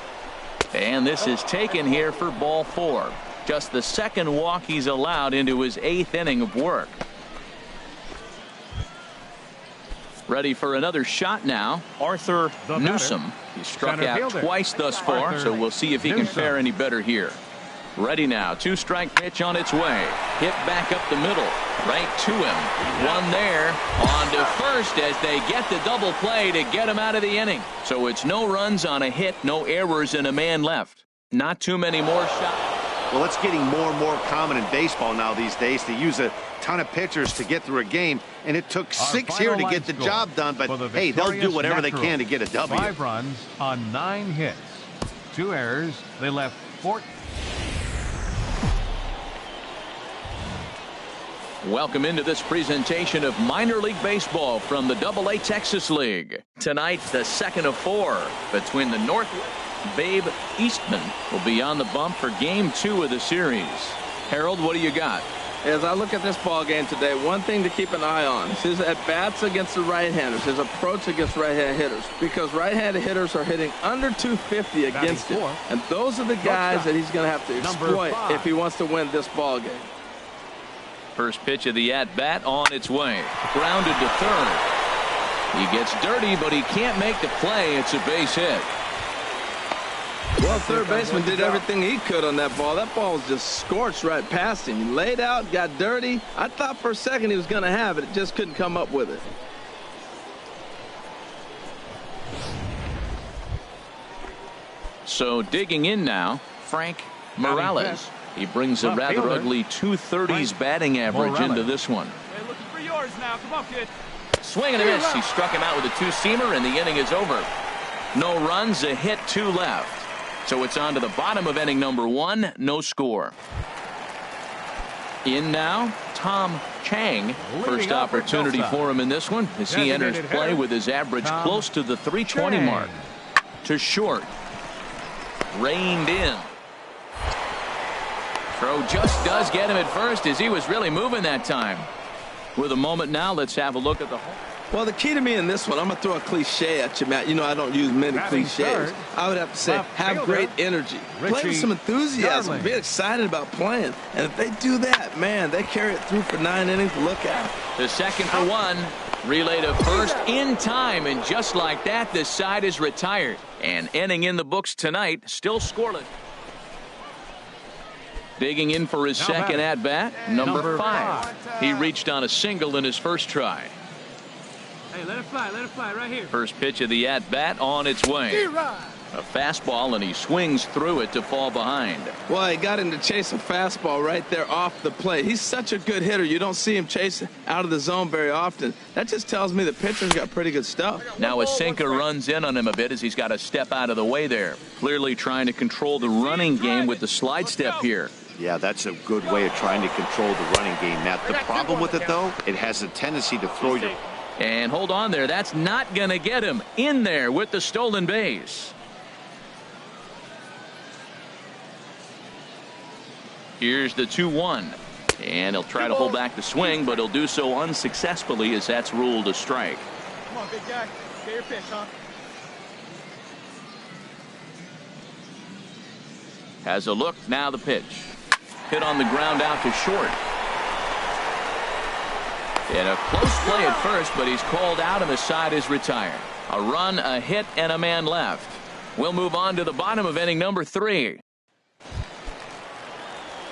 And this is taken here for ball 4. Just the 2nd walk he's allowed into his 8th inning of work. Ready for another shot now. Arthur Newsom. He's struck out twice thus far, so we'll see if he can fare any better here. Ready now. 2-strike pitch on its way. Hit back up the middle. Right to him. One there. On to first as they get the double play to get him out of the inning. So it's no runs on a hit, no errors, and a man left. Not too many more shots. Well, it's getting more and more common in baseball now these days to use a ton of pitchers to get through a game, and it took 6 here to get the job done, but hey, they'll do whatever they can to get a W. 5 runs on 9 hits. 2 errors. They left 4. Welcome into this presentation of minor league baseball from the AA Texas League. Tonight, the second of 4 between the North. Babe Eastman will be on the bump for game 2 of the series. Harold, what do you got? As I look at this ball game today, one thing to keep an eye on is his at-bats against the right-handers, his approach against right-handed hitters, because right-handed hitters are hitting under 250 against him, and those are the guys that he's going to have to exploit if he wants to win this ball game. First pitch of the at-bat on its way. Grounded to third. He gets dirty, but he can't make the play. It's a base hit. Well, third baseman did everything he could on that ball. That ball was just scorched right past him. He laid out, got dirty. I thought for a second he was going to have it. It just couldn't come up with it. So digging in now, Frank Morales. He brings a rather ugly 230s batting average into this one. Hey, looking for yours now. Come on, kid. Swing and a miss. He struck him out with a 2-seamer, and the inning is over. No runs, a hit, 2 left. So it's on to the bottom of inning number 1. No score. In now, Tom Chang. First opportunity for him in this one as he enters play with his average close to the 320 mark. To short. Reined in. Throw just does get him at first as he was really moving that time. With a moment now, let's have a look at the hole. Well, the key to me in this one, I'm going to throw a cliche at you, Matt. You know, I don't use many cliches. I would have to say, have great energy. Play with some enthusiasm. Be excited about playing. And if they do that, man, they carry it through for 9 innings. Look out. The second for 1. Relay to first in time. And just like that, the side is retired. And inning in the books tonight, still scoreless. Digging in for his second at-bat, number 5. He reached on a single in his first try. Hey, let it fly right here. First pitch of the at-bat on its way. A fastball, and he swings through it to fall behind. Well, he got him to chase a fastball right there off the plate. He's such a good hitter. You don't see him chase out of the zone very often. That just tells me the pitcher's got pretty good stuff. Now a sinker runs in on him a bit as he's got to step out of the way there. Clearly trying to control the running game with the slide step here. Yeah, that's a good way of trying to control the running game, Matt. The problem with it, though, it has a tendency to throw you. And hold on there. That's not going to get him in there with the stolen base. Here's the 2-1. And he'll try to hold back the swing, but he'll do so unsuccessfully as that's ruled a strike. Come on, big guy. Get your pitch, huh? Has a look. Now the pitch. Hit on the ground out to short. In a close play at first, but he's called out and the side is retired. A run, a hit, and a man left. We'll move on to the bottom of inning number 3.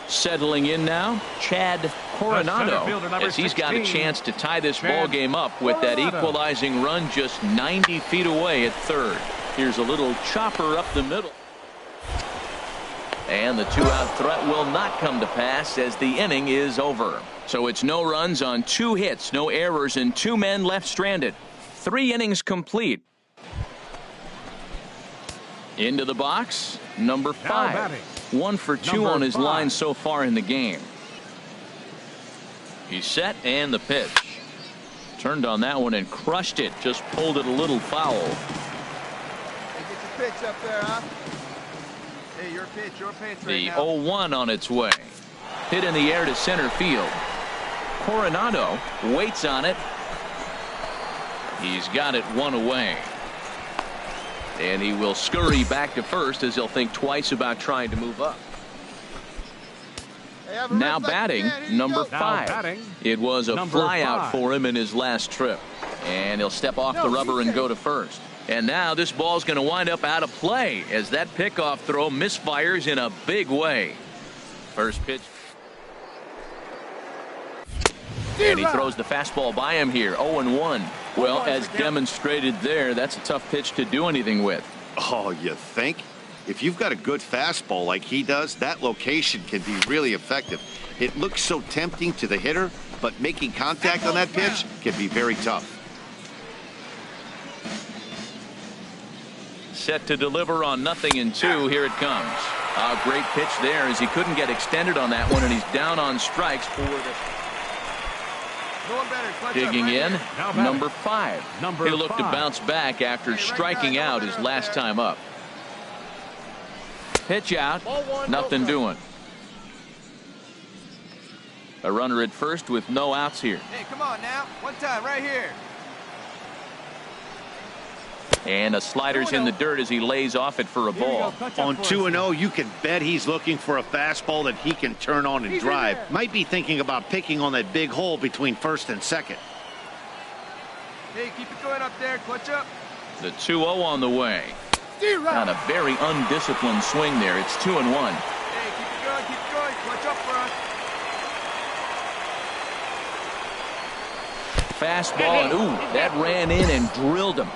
Settling in now, Chad Coronado, as he's got a chance to tie this ball game up with that equalizing run just 90 feet away at third. Here's a little chopper up the middle. And the 2-out threat will not come to pass as the inning is over. So it's no runs on 2 hits, no errors, and 2 men left stranded. 3 innings complete. Into the box, number 5. 1 for 2 on his line so far in the game. He's set and the pitch. Turned on that one and crushed it. Just pulled it a little foul. Hey, get your pitch up there, huh? Hey, your pitch right The now. 0-1 on its way. Hit in the air to center field. Coronado waits on it. He's got it 1 away. And he will scurry back to first as he'll think twice about trying to move up. Hey, now batting, number 5. It was a flyout for him in his last trip. And he'll step off the rubber and go to first. And now this ball's going to wind up out of play as that pickoff throw misfires in a big way. First pitch. And he throws the fastball by him here. 0-1. Well, as demonstrated there, that's a tough pitch to do anything with. Oh, you think? If you've got a good fastball like he does, that location can be really effective. It looks so tempting to the hitter, but making contact on that pitch can be very tough. Set to deliver on 0-2. Here it comes. A great pitch there as he couldn't get extended on that one, and he's down on strikes for the. Digging in, number 5. He'll look to bounce back after striking out his last time up. Pitch out, nothing doing. A runner at first with no outs here. Hey, come on now. One time, right here. And a slider's in the dirt as he lays off it for a ball. On 2-0, you can bet he's looking for a fastball that he can turn on and drive. Might be thinking about picking on that big hole between first and second. Hey, keep it going up there. Clutch up. The 2-0 on the way. Not a very undisciplined swing there. It's 2-1. Hey, keep it going. Keep it going. Clutch up for us. Fastball, and ooh, that ran in and drilled him.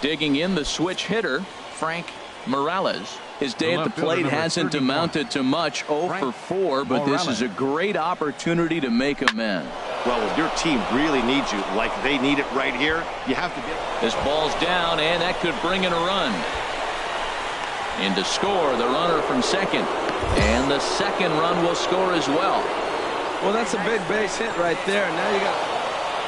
Digging in, the switch hitter, Frank Morales. His day at the plate hasn't amounted to much. 0 for 4, but this is a great opportunity to make amends. Well, when your team really needs you, like they need it right here, you have to get. This ball's down, and that could bring in a run. In to score, the runner from second. And the second run will score as well. Well, that's a big base hit right there. Now you got.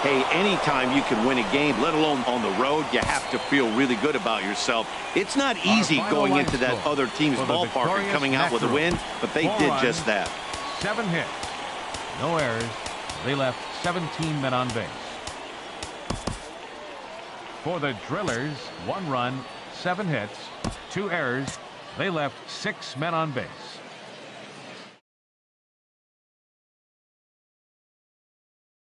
Hey, anytime you can win a game, let alone on the road, you have to feel really good about yourself. It's not easy going into that other team's ballpark and coming out with a win, but they did just that. 7 hits, no errors. They left 17 men on base. For the Drillers, 1 run, 7 hits, 2 errors. They left 6 men on base.